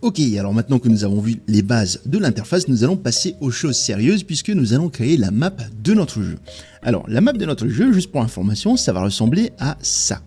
Ok, alors maintenant que nous avons vu les bases de l'interface, nous allons passer aux choses sérieuses puisque nous allons créer la map de notre jeu. Alors, la map de notre jeu, juste pour information, ça va ressembler à ça.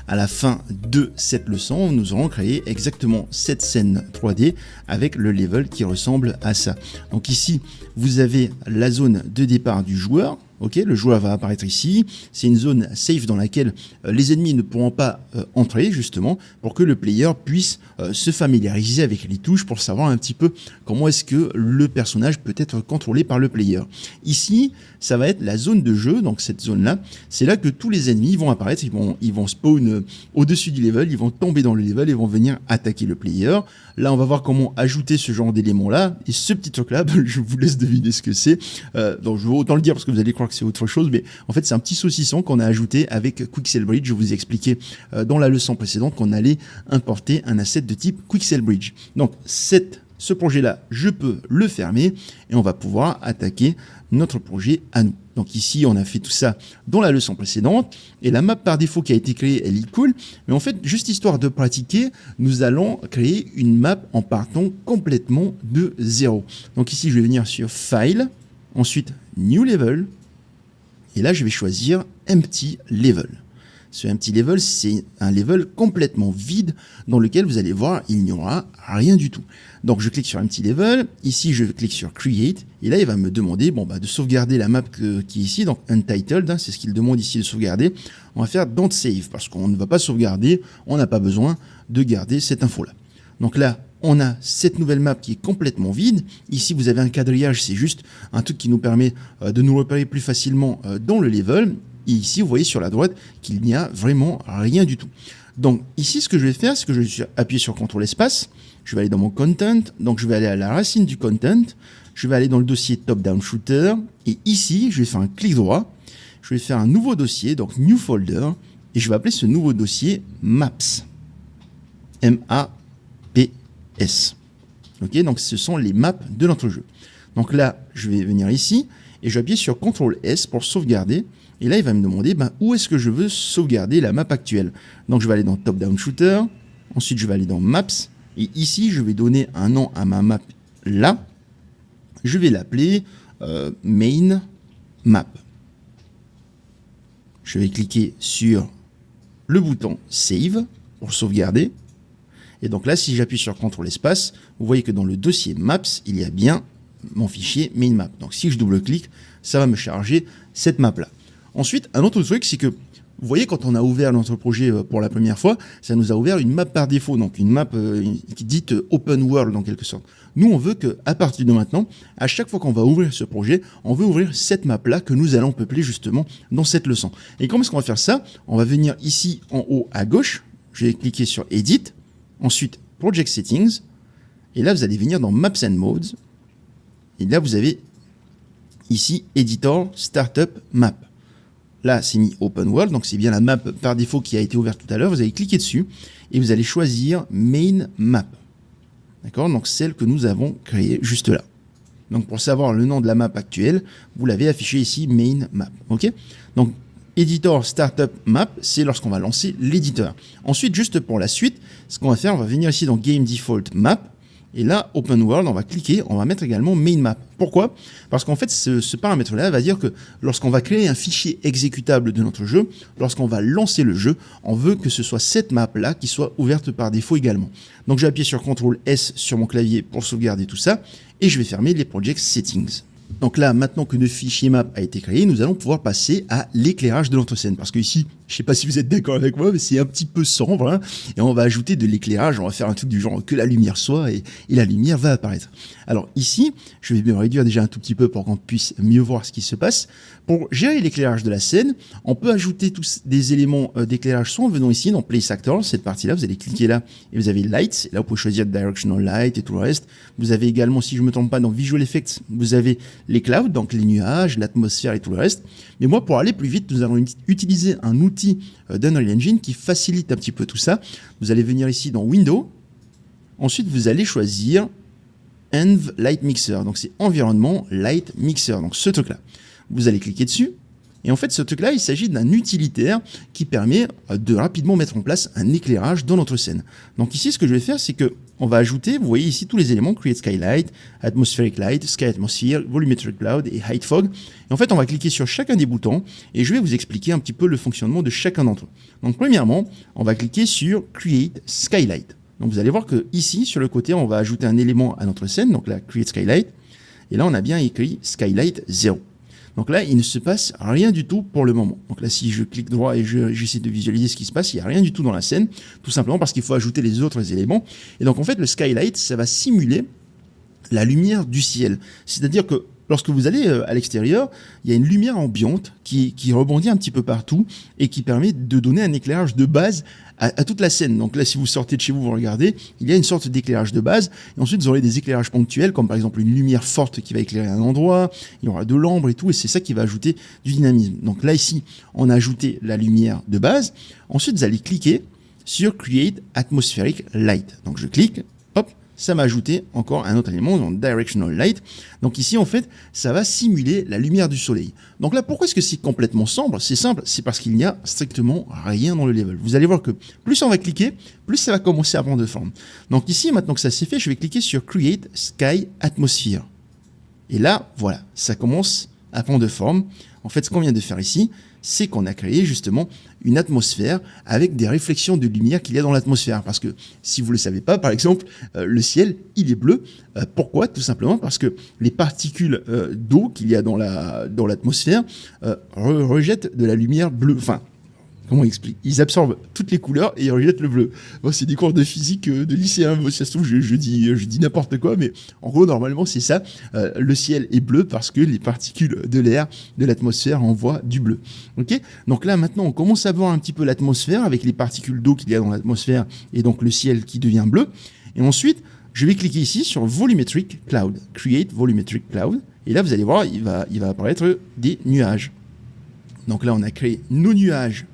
À la fin de cette leçon, nous aurons créé exactement cette scène 3D avec le level qui ressemble à ça. Donc ici, vous avez la zone de départ du joueur. Ok, le joueur va apparaître ici. C'est une zone safe dans laquelle les ennemis ne pourront pas entrer, justement, pour que le player puisse se familiariser avec les touches pour savoir un petit peu comment est-ce que le personnage peut être contrôlé par le player. Ici, ça va être la zone de jeu, donc cette zone-là, c'est là que tous les ennemis vont apparaître, ils vont spawn au-dessus du level, ils vont tomber dans le level et vont venir attaquer le player. Là, on va voir comment ajouter ce genre d'éléments-là. Et ce petit truc-là, je vous laisse deviner ce que c'est. Donc, je vais autant le dire parce que vous allez croire que c'est autre chose, mais en fait, c'est un petit saucisson qu'on a ajouté avec Quixel Bridge. Je vous ai expliqué dans la leçon précédente qu'on allait importer un asset de type Quixel Bridge. Donc, ce projet-là, je peux le fermer et on va pouvoir attaquer notre projet à nous. Donc ici, on a fait tout ça dans la leçon précédente et la map par défaut qui a été créée, elle est cool. Mais en fait, juste histoire de pratiquer, nous allons créer une map en partant complètement de zéro. Donc ici, je vais venir sur File, ensuite New Level et là, je vais choisir Empty Level. Ce empty level, c'est un level complètement vide dans lequel vous allez voir, il n'y aura rien du tout. Donc, je clique sur empty level. Ici, je clique sur create. Et là, il va me demander de sauvegarder la map qui est ici. Donc, untitled, c'est ce qu'il demande ici de sauvegarder. On va faire don't save parce qu'on ne va pas sauvegarder. On n'a pas besoin de garder cette info-là. Donc là, on a cette nouvelle map qui est complètement vide. Ici, vous avez un quadrillage. C'est juste un truc qui nous permet de nous repérer plus facilement dans le level. Et ici, vous voyez sur la droite qu'il n'y a vraiment rien du tout. Donc ici, ce que je vais faire, c'est que je vais appuyer sur CTRL espace. Je vais aller dans mon content. Donc je vais aller à la racine du content. Je vais aller dans le dossier top-down shooter. Et ici, je vais faire un clic droit. Je vais faire un nouveau dossier, donc new folder. Et je vais appeler ce nouveau dossier maps. M-A-P-S. Ok, donc ce sont les maps de notre jeu. Donc là, je vais venir ici et je vais appuyer sur CTRL S pour sauvegarder. Et là, il va me demander où est-ce que je veux sauvegarder la map actuelle. Donc, je vais aller dans Top Down Shooter. Ensuite, je vais aller dans Maps. Et ici, je vais donner un nom à ma map là. Je vais l'appeler Main Map. Je vais cliquer sur le bouton Save pour sauvegarder. Et donc là, si j'appuie sur CTRL espace, vous voyez que dans le dossier Maps, il y a bien mon fichier Main Map. Donc, si je double-clique, ça va me charger cette map-là. Ensuite, un autre truc, c'est que vous voyez, quand on a ouvert notre projet pour la première fois, ça nous a ouvert une map par défaut, donc une map qui dit open world en quelque sorte. Nous, on veut qu'à partir de maintenant, à chaque fois qu'on va ouvrir ce projet, on veut ouvrir cette map-là que nous allons peupler justement dans cette leçon. Et comment est-ce qu'on va faire ça? On va venir ici en haut à gauche, je vais cliquer sur Edit, ensuite Project Settings, et là, vous allez venir dans Maps and Modes, et là, vous avez ici Editor Startup Map. Là, c'est mis Open World, donc c'est bien la map par défaut qui a été ouverte tout à l'heure. Vous allez cliquer dessus et vous allez choisir Main Map. D'accord? Donc celle que nous avons créée juste là. Donc pour savoir le nom de la map actuelle, vous l'avez affiché ici, Main Map. Ok? Donc Editor Startup Map, c'est lorsqu'on va lancer l'éditeur. Ensuite, juste pour la suite, ce qu'on va faire, on va venir ici dans Game Default Map. Et là, Open World, on va cliquer, on va mettre également Main Map. Pourquoi? Parce qu'en fait, ce paramètre-là va dire que lorsqu'on va créer un fichier exécutable de notre jeu, lorsqu'on va lancer le jeu, on veut que ce soit cette map-là qui soit ouverte par défaut également. Donc, je vais appuyer sur CTRL S sur mon clavier pour sauvegarder tout ça, et je vais fermer les Project Settings. Donc là, maintenant que le fichier map a été créé, nous allons pouvoir passer à l'éclairage de notre scène. Parce que ici, je ne sais pas si vous êtes d'accord avec moi, mais c'est un petit peu sombre. Hein, et on va ajouter de l'éclairage, on va faire un truc du genre que la lumière soit et la lumière va apparaître. Alors ici, je vais me réduire déjà un tout petit peu pour qu'on puisse mieux voir ce qui se passe. Pour gérer l'éclairage de la scène, on peut ajouter tous des éléments d'éclairage soit en venant ici dans Place Actor, cette partie-là, vous allez cliquer là et vous avez Lights. Là, vous pouvez choisir Directional Light et tout le reste. Vous avez également, si je ne me trompe pas, dans Visual Effects, vous avez les clouds, donc les nuages, l'atmosphère et tout le reste. Mais moi, pour aller plus vite, nous allons utiliser un outil d'Unreal Engine qui facilite un petit peu tout ça. Vous allez venir ici dans Window. Ensuite, vous allez choisir Env Light Mixer. Donc, c'est Environnement Light Mixer. Donc, ce truc-là. Vous allez cliquer dessus. Et en fait, ce truc-là, il s'agit d'un utilitaire qui permet de rapidement mettre en place un éclairage dans notre scène. Donc ici, ce que je vais faire, c'est que on va ajouter, vous voyez ici tous les éléments, Create Skylight, Atmospheric Light, Sky Atmosphere, Volumetric Cloud et Height Fog. Et en fait, on va cliquer sur chacun des boutons et je vais vous expliquer un petit peu le fonctionnement de chacun d'entre eux. Donc premièrement, on va cliquer sur Create Skylight. Donc vous allez voir que ici, sur le côté, on va ajouter un élément à notre scène, donc là, Create Skylight. Et là, on a bien écrit Skylight 0. Donc là, il ne se passe rien du tout pour le moment. Donc là, si je clique droit et j'essaie de visualiser ce qui se passe, il n'y a rien du tout dans la scène, tout simplement parce qu'il faut ajouter les autres éléments. Et donc en fait, le skylight, ça va simuler la lumière du ciel. C'est-à-dire que lorsque vous allez à l'extérieur, il y a une lumière ambiante qui rebondit un petit peu partout et qui permet de donner un éclairage de base à toute la scène. Donc là, si vous sortez de chez vous, vous regardez, il y a une sorte d'éclairage de base. Et ensuite, vous aurez des éclairages ponctuels, comme par exemple une lumière forte qui va éclairer un endroit. Il y aura de l'ombre et tout, et c'est ça qui va ajouter du dynamisme. Donc là, ici, on a ajouté la lumière de base. Ensuite, vous allez cliquer sur Create Atmospheric Light. Donc je clique, hop, ça m'a ajouté encore un autre élément, donc Directional Light. Donc ici, en fait, ça va simuler la lumière du soleil. Donc là, pourquoi est-ce que c'est complètement sombre? C'est simple, c'est parce qu'il n'y a strictement rien dans le level. Vous allez voir que plus on va cliquer, plus ça va commencer à prendre de forme. Donc ici, maintenant que ça s'est fait, je vais cliquer sur Create Sky Atmosphere. Et là, voilà, ça commence à prendre de forme. En fait, ce qu'on vient de faire ici, c'est qu'on a créé justement une atmosphère avec des réflexions de lumière qu'il y a dans l'atmosphère. Parce que si vous ne le savez pas, par exemple, le ciel, il est bleu. Pourquoi? Tout simplement parce que les particules d'eau qu'il y a dans l'atmosphère rejettent de la lumière bleue. Enfin, comment on explique? Ils absorbent toutes les couleurs et ils rejettent le bleu. Bon, c'est des cours de physique de lycéen. Ça se trouve, je dis n'importe quoi, mais en gros, normalement, c'est ça. Le ciel est bleu parce que les particules de l'air, de l'atmosphère envoient du bleu. Ok? Donc là, maintenant, on commence à voir un petit peu l'atmosphère avec les particules d'eau qu'il y a dans l'atmosphère et donc le ciel qui devient bleu. Et ensuite, je vais cliquer ici sur Volumetric Cloud. Create Volumetric Cloud. Et là, vous allez voir, il va apparaître des nuages. Donc là, on a créé nos nuages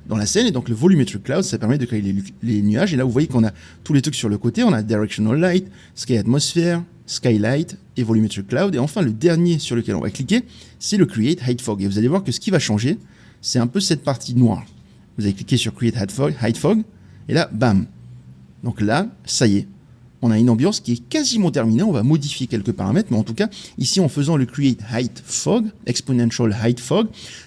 dans la scène, et donc le Volumetric Cloud, ça permet de créer les nuages, et là vous voyez qu'on a tous les trucs sur le côté, on a Directional Light, Sky Atmosphere, Skylight et Volumetric Cloud, et enfin le dernier sur lequel on va cliquer, c'est le Create Height Fog, et vous allez voir que ce qui va changer, c'est un peu cette partie noire. Vous allez cliquer sur Create Height Fog, et là, bam. Donc là, ça y est. On a une ambiance qui est quasiment terminée. On va modifier quelques paramètres, mais en tout cas, ici, en faisant le Create Height Fog, Exponential Height Fog,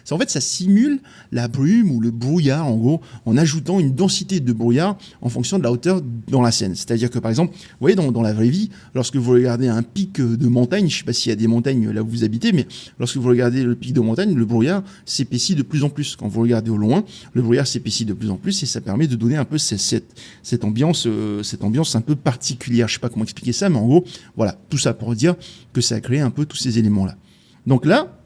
en fait, ça simule la brume ou le brouillard, en gros, en ajoutant une densité de brouillard en fonction de la hauteur dans la scène. C'est-à-dire que, par exemple, vous voyez, dans la vraie vie, lorsque vous regardez un pic de montagne, je ne sais pas s'il y a des montagnes là où vous habitez, mais lorsque vous regardez le pic de montagne, le brouillard s'épaissit de plus en plus. Quand vous regardez au loin, le brouillard s'épaissit de plus en plus et ça permet de donner un peu cette ambiance un peu particulière. Je ne sais pas comment expliquer ça, mais en gros, voilà, tout ça pour dire que ça a créé un peu tous ces éléments-là. Donc là,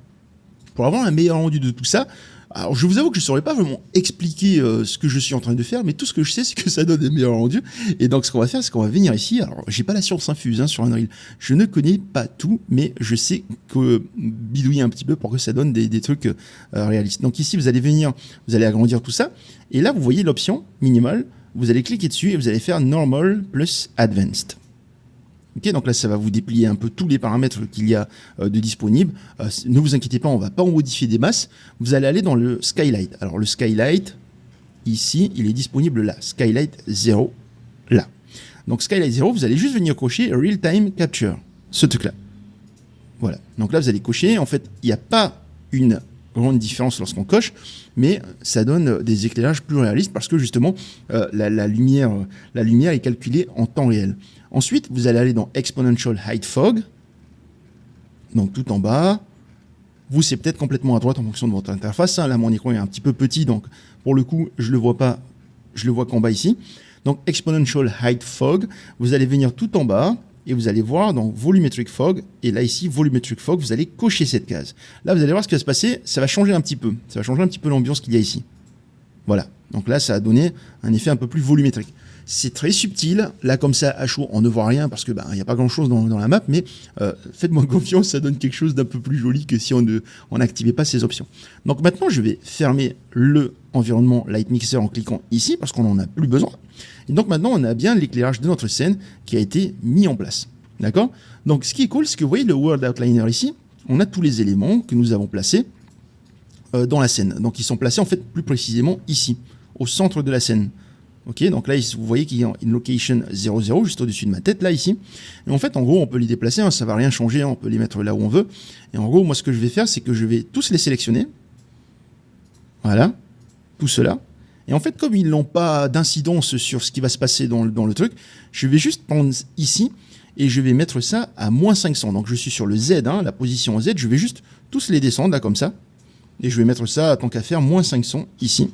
pour avoir un meilleur rendu de tout ça, alors je vous avoue que je ne saurais pas vraiment expliquer ce que je suis en train de faire, mais tout ce que je sais, c'est que ça donne des meilleurs rendus. Et donc ce qu'on va faire, c'est qu'on va venir ici. Alors j'ai pas la science infuse sur Unreal, je ne connais pas tout, mais je sais que bidouiller un petit peu pour que ça donne des trucs réalistes. Donc ici, vous allez venir, vous allez agrandir tout ça, et là vous voyez l'option minimale. Vous allez cliquer dessus et vous allez faire Normal plus Advanced. Ok, donc là, ça va vous déplier un peu tous les paramètres qu'il y a de disponibles. Ne vous inquiétez pas, on ne va pas en modifier des masses. Vous allez aller dans le Skylight. Alors, le Skylight, ici, il est disponible là. Skylight 0, là. Donc, Skylight 0, vous allez juste venir cocher Real Time Capture, ce truc-là. Voilà. Donc là, vous allez cocher. En fait, il n'y a pas une grande différence lorsqu'on coche, mais ça donne des éclairages plus réalistes parce que justement la lumière est calculée en temps réel. Ensuite, vous allez aller dans Exponential Height Fog, donc tout en bas. Vous, c'est peut-être complètement à droite en fonction de votre interface. Là, mon écran est un petit peu petit, donc pour le coup, je le vois pas, je le vois qu'en bas ici. Donc Exponential Height Fog, vous allez venir tout en bas. Et vous allez voir dans Volumetric Fog, et là ici, Volumetric Fog, vous allez cocher cette case. Là, vous allez voir ce qui va se passer, ça va changer un petit peu. Ça va changer un petit peu l'ambiance qu'il y a ici. Voilà. Donc là, ça a donné un effet un peu plus volumétrique. C'est très subtil. Là, comme ça, à chaud, on ne voit rien parce que il n'y a pas grand-chose dans la map, mais faites-moi confiance, ça donne quelque chose d'un peu plus joli que si on n'activait pas ces options. Donc maintenant, je vais fermer le environnement Light Mixer en cliquant ici parce qu'on n'en a plus besoin. Et donc maintenant, on a bien l'éclairage de notre scène qui a été mis en place. D'accord? Donc ce qui est cool, c'est que vous voyez le World Outliner ici, on a tous les éléments que nous avons placés dans la scène. Donc ils sont placés en fait plus précisément ici, au centre de la scène. Ok, donc là vous voyez qu'il y a une location 00 juste au-dessus de ma tête là ici. Et en fait en gros on peut les déplacer, hein, ça va rien changer, hein, on peut les mettre là où on veut. Et en gros moi ce que je vais faire c'est que je vais tous les sélectionner. Voilà, tout cela. Et en fait comme ils n'ont pas d'incidence sur ce qui va se passer dans le truc, je vais juste prendre ici et je vais mettre ça à moins 500. Donc je suis sur le Z, hein, la position Z, je vais juste tous les descendre là comme ça. Et je vais mettre ça, tant qu'à faire, moins 500 ici.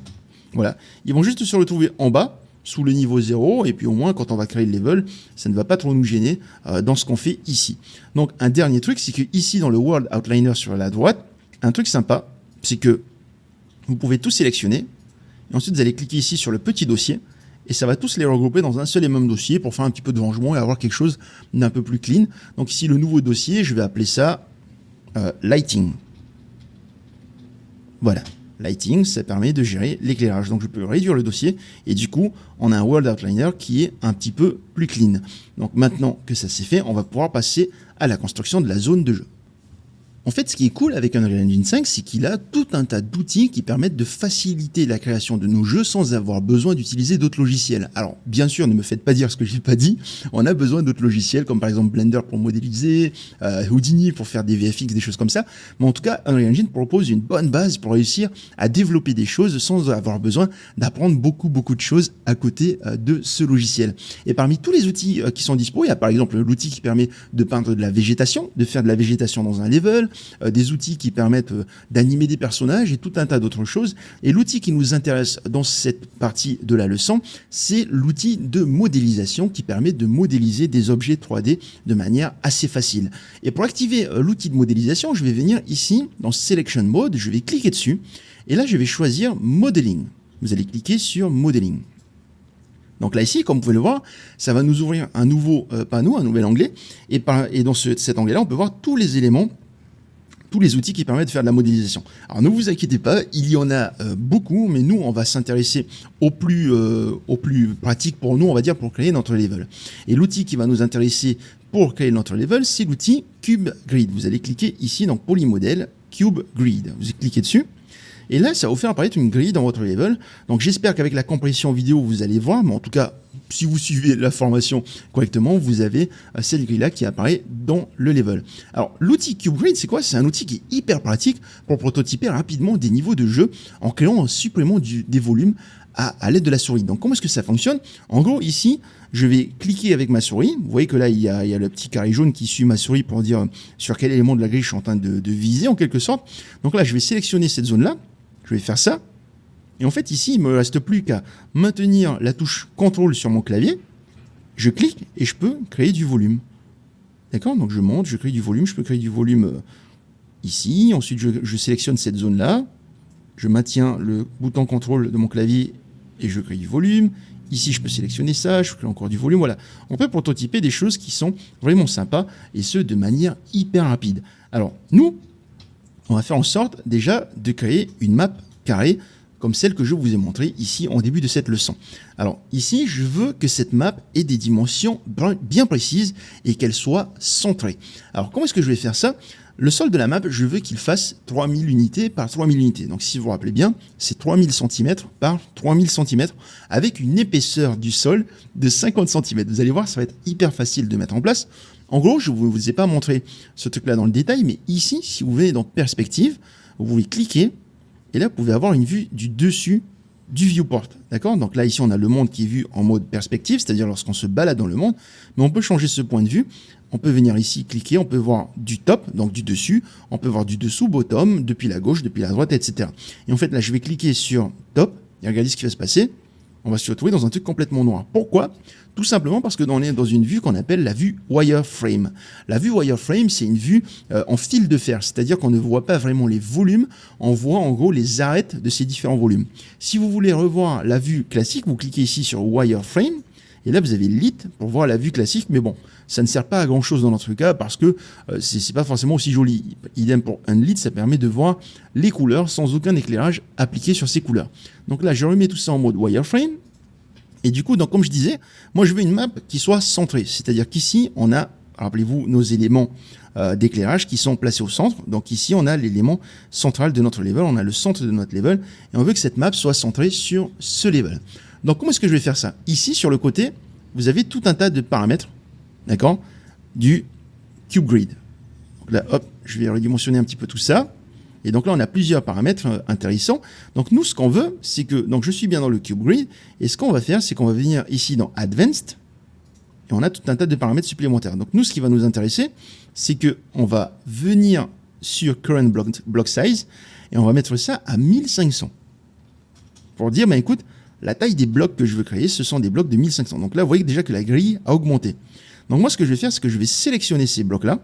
Voilà. Ils vont juste se retrouver en bas, sous le niveau 0, et puis au moins, quand on va créer le level, ça ne va pas trop nous gêner dans ce qu'on fait ici. Donc, un dernier truc, c'est que ici, dans le World Outliner sur la droite, un truc sympa, c'est que vous pouvez tout sélectionner, et ensuite, vous allez cliquer ici sur le petit dossier, et ça va tous les regrouper dans un seul et même dossier pour faire un petit peu de rangement et avoir quelque chose d'un peu plus clean. Donc ici, le nouveau dossier, je vais appeler ça Lighting. Voilà. Lighting, ça permet de gérer l'éclairage. Donc je peux réduire le dossier et du coup, on a un World Outliner qui est un petit peu plus clean. Donc maintenant que ça c'est fait, on va pouvoir passer à la construction de la zone de jeu. En fait, ce qui est cool avec Unreal Engine 5, c'est qu'il a tout un tas d'outils qui permettent de faciliter la création de nos jeux sans avoir besoin d'utiliser d'autres logiciels. Alors, bien sûr, ne me faites pas dire ce que j'ai pas dit. On a besoin d'autres logiciels, comme par exemple Blender pour modéliser, Houdini pour faire des VFX, des choses comme ça. Mais en tout cas, Unreal Engine propose une bonne base pour réussir à développer des choses sans avoir besoin d'apprendre beaucoup de choses à côté de ce logiciel. Et parmi tous les outils qui sont dispo, il y a par exemple l'outil qui permet de peindre de la végétation, de faire de la végétation dans un level, des outils qui permettent d'animer des personnages et tout un tas d'autres choses. Et l'outil qui nous intéresse dans cette partie de la leçon, c'est l'outil de modélisation qui permet de modéliser des objets 3D de manière assez facile. Et pour activer l'outil de modélisation, je vais venir ici dans Selection Mode, je vais cliquer dessus et là je vais choisir Modeling. Vous allez cliquer sur Modeling. Donc là ici, comme vous pouvez le voir, ça va nous ouvrir un nouveau panneau, un nouvel onglet. Et dans cet onglet-là, on peut voir tous les éléments, tous les outils qui permettent de faire de la modélisation. Alors ne vous inquiétez pas, il y en a beaucoup, mais nous on va s'intéresser au plus pratique pour nous, on va dire, pour créer notre level. Et l'outil qui va nous intéresser pour créer notre level, c'est l'outil Cube Grid. Vous allez cliquer ici dans Polymodel, Cube Grid. Vous cliquez dessus. Et là, ça va vous faire apparaître une grille dans votre level. Donc j'espère qu'avec la compression vidéo, vous allez voir, mais en tout cas, si vous suivez la formation correctement, vous avez cette grille-là qui apparaît dans le level. Alors, l'outil CubeGrid, c'est quoi? C'est un outil qui est hyper pratique pour prototyper rapidement des niveaux de jeu en créant, en supprimant des volumes à l'aide de la souris. Donc, comment est-ce que ça fonctionne? En gros, ici, je vais cliquer avec ma souris. Vous voyez que là, il y a le petit carré jaune qui suit ma souris pour dire sur quel élément de la grille je suis en train de viser, en quelque sorte. Donc là, je vais sélectionner cette zone-là. Je vais faire ça. Et en fait, ici, il ne me reste plus qu'à maintenir la touche CTRL sur mon clavier. Je clique et je peux créer du volume. D'accord? Donc je monte, je crée du volume. Je peux créer du volume ici. Ensuite, je sélectionne cette zone-là. Je maintiens le bouton CTRL de mon clavier et je crée du volume. Ici, je peux sélectionner ça. Je crée encore du volume. Voilà. On peut prototyper des choses qui sont vraiment sympas et ce, de manière hyper rapide. Alors, nous, on va faire en sorte déjà de créer une map carrée comme celle que je vous ai montrée ici en début de cette leçon. Alors ici, je veux que cette map ait des dimensions bien précises et qu'elle soit centrée. Alors comment est-ce que je vais faire ça? Le sol de la map, je veux qu'il fasse 3000 unités par 3000 unités. Donc si vous vous rappelez bien, c'est 3000 cm par 3000 cm avec une épaisseur du sol de 50 cm. Vous allez voir, ça va être hyper facile de mettre en place. En gros, je ne vous ai pas montré ce truc-là dans le détail, mais ici, si vous venez dans Perspective, vous pouvez cliquer et là, vous pouvez avoir une vue du dessus du viewport. D'accord? Donc là, ici, on a le monde qui est vu en mode perspective, c'est-à-dire lorsqu'on se balade dans le monde, mais on peut changer ce point de vue. On peut venir ici, cliquer, on peut voir du top, donc du dessus, on peut voir du dessous, bottom, depuis la gauche, depuis la droite, etc. Et en fait, là, je vais cliquer sur top et regardez ce qui va se passer. On va se retrouver dans un truc complètement noir. Pourquoi? Tout simplement parce que on est dans une vue qu'on appelle la vue wireframe. La vue wireframe, c'est une vue en fil de fer, c'est-à-dire qu'on ne voit pas vraiment les volumes, on voit en gros les arêtes de ces différents volumes. Si vous voulez revoir la vue classique, vous cliquez ici sur wireframe, et là vous avez lit pour voir la vue classique, mais bon, ça ne sert pas à grand chose dans notre cas parce que c'est pas forcément aussi joli. Idem pour unlit, ça permet de voir les couleurs sans aucun éclairage appliqué sur ces couleurs. Donc là, je remets tout ça en mode wireframe. Et du coup, donc, comme je disais, moi je veux une map qui soit centrée. C'est-à-dire qu'ici, on a rappelez-vous, nos éléments d'éclairage qui sont placés au centre. Donc ici, on a l'élément central de notre level, on a le centre de notre level, et on veut que cette map soit centrée sur ce level. Donc comment est-ce que je vais faire ça? Ici, sur le côté, vous avez tout un tas de paramètres, d'accord, du Cube Grid. Donc là, hop, je vais redimensionner un petit peu tout ça. Et donc là, on a plusieurs paramètres intéressants. Donc nous, ce qu'on veut, c'est que, donc je suis bien dans le Cube Grid, et ce qu'on va faire, c'est qu'on va venir ici dans Advanced, et on a tout un tas de paramètres supplémentaires. Donc nous, ce qui va nous intéresser, c'est qu'on va venir sur Current Block Size, et on va mettre ça à 1500. Pour dire, ben écoute, la taille des blocs que je veux créer, ce sont des blocs de 1500. Donc là, vous voyez déjà que la grille a augmenté. Donc moi, ce que je vais faire, c'est que je vais sélectionner ces blocs-là,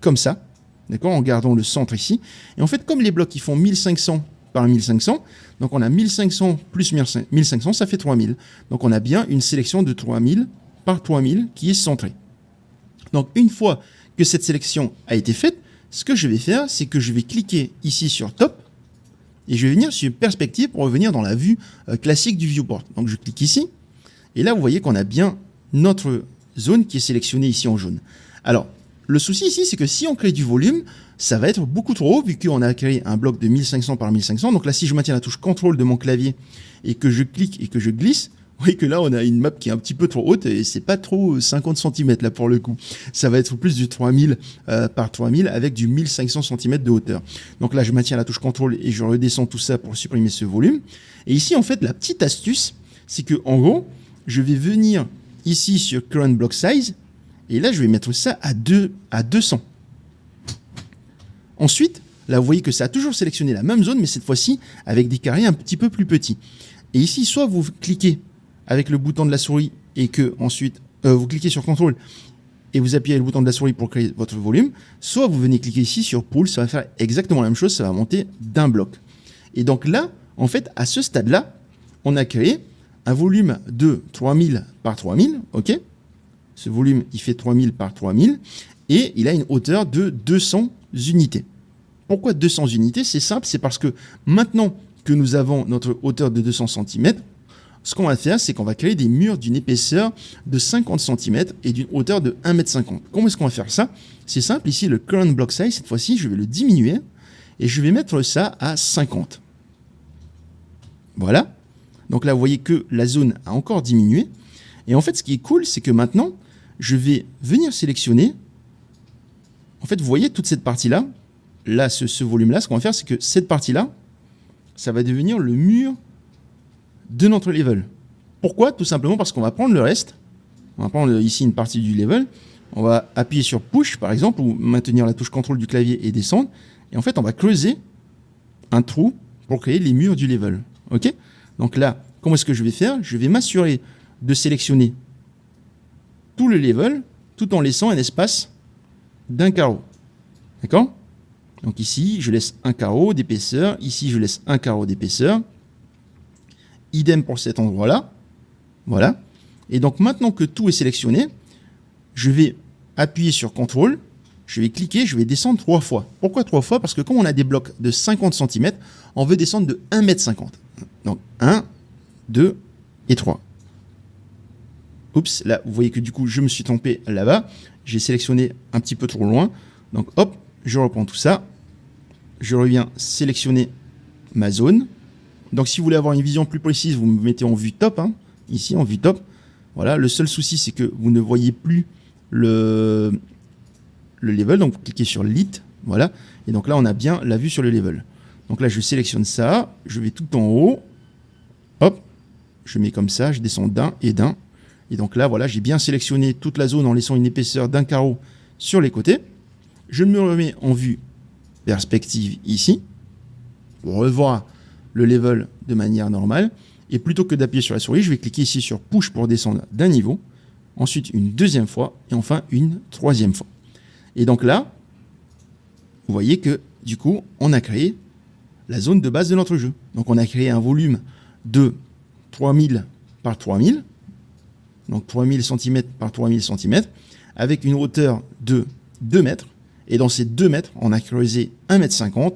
comme ça, d'accord, en gardant le centre ici. Et en fait, comme les blocs, ils font 1500 par 1500, donc on a 1500 plus 1500, ça fait 3000. Donc on a bien une sélection de 3000 par 3000 qui est centrée. Donc une fois que cette sélection a été faite, ce que je vais faire, c'est que je vais cliquer ici sur Top, et je vais venir sur Perspective pour revenir dans la vue classique du viewport. Donc je clique ici, et là vous voyez qu'on a bien notre zone qui est sélectionnée ici en jaune. Alors, le souci ici, c'est que si on crée du volume, ça va être beaucoup trop haut vu qu'on a créé un bloc de 1500 par 1500. Donc là, si je maintiens la touche CTRL de mon clavier et que je clique et que je glisse, vous voyez que là, on a une map qui est un petit peu trop haute et c'est pas trop 50 cm là pour le coup. Ça va être plus du 3000 par 3000 avec du 1500 cm de hauteur. Donc là, je maintiens la touche CTRL et je redescends tout ça pour supprimer ce volume. Et ici, en fait, la petite astuce, c'est que en gros, je vais venir ici sur Current Block Size. Et là, je vais mettre ça à 200. Ensuite, là, vous voyez que ça a toujours sélectionné la même zone, mais cette fois-ci avec des carrés un petit peu plus petits. Et ici, soit vous cliquez avec le bouton de la souris et que ensuite vous cliquez sur CTRL et vous appuyez le bouton de la souris pour créer votre volume, soit vous venez cliquer ici sur Pool, ça va faire exactement la même chose, ça va monter d'un bloc. Et donc là, en fait, à ce stade-là, on a créé un volume de 3000 par 3000, ok ? Ce volume, il fait 3000 par 3000 et il a une hauteur de 200 unités. Pourquoi 200 unités? C'est simple, c'est parce que maintenant que nous avons notre hauteur de 200 cm, ce qu'on va faire, c'est qu'on va créer des murs d'une épaisseur de 50 cm et d'une hauteur de 1,50 m. Comment est-ce qu'on va faire ça? C'est simple, ici le Current Block Size, cette fois-ci, je vais le diminuer et je vais mettre ça à 50. Voilà. Donc là, vous voyez que la zone a encore diminué. Et en fait, ce qui est cool, c'est que maintenant, je vais venir sélectionner. En fait, vous voyez toute cette partie-là, là, ce volume-là, ce qu'on va faire, c'est que cette partie-là, ça va devenir le mur de notre level. Pourquoi? Tout simplement parce qu'on va prendre le reste. On va prendre ici une partie du level. On va appuyer sur Push, par exemple, ou maintenir la touche CTRL du clavier et descendre. Et en fait, on va creuser un trou pour créer les murs du level. OK? Donc là, comment est-ce que je vais faire? Je vais m'assurer de sélectionner tout le level, tout en laissant un espace d'un carreau. D'accord? Donc ici, je laisse un carreau d'épaisseur. Ici, je laisse un carreau d'épaisseur. Idem pour cet endroit-là. Voilà. Et donc, maintenant que tout est sélectionné, je vais appuyer sur CTRL. Je vais cliquer, je vais descendre 3 fois. Pourquoi 3 fois? Parce que comme on a des blocs de 50 cm, on veut descendre de 1,50 m. Donc, 1, 2 et 3. Oups, là, vous voyez que du coup, je me suis trompé là-bas. J'ai sélectionné un petit peu trop loin. Donc, hop, je reprends tout ça. Je reviens sélectionner ma zone. Donc, si vous voulez avoir une vision plus précise, vous me mettez en vue top. Hein, ici, en vue top. Voilà, le seul souci, c'est que vous ne voyez plus le level. Donc, vous cliquez sur Lit. Voilà. Et donc là, on a bien la vue sur le level. Donc là, je sélectionne ça. Je vais tout en haut. Hop. Je mets comme ça. Je descends d'un et d'un. Et donc là, voilà, j'ai bien sélectionné toute la zone en laissant une épaisseur d'un carreau sur les côtés. Je me remets en vue perspective ici pour revoir le level de manière normale. Et plutôt que d'appuyer sur la souris, je vais cliquer ici sur Push pour descendre d'un niveau. Ensuite, une deuxième fois. Et enfin, une troisième fois. Et donc là, vous voyez que du coup, on a créé la zone de base de notre jeu. Donc on a créé un volume de 3000 par 3000. Donc 3000 cm par 3000 cm, avec une hauteur de 2 mètres. Et dans ces 2 mètres, on a creusé 1,50 m.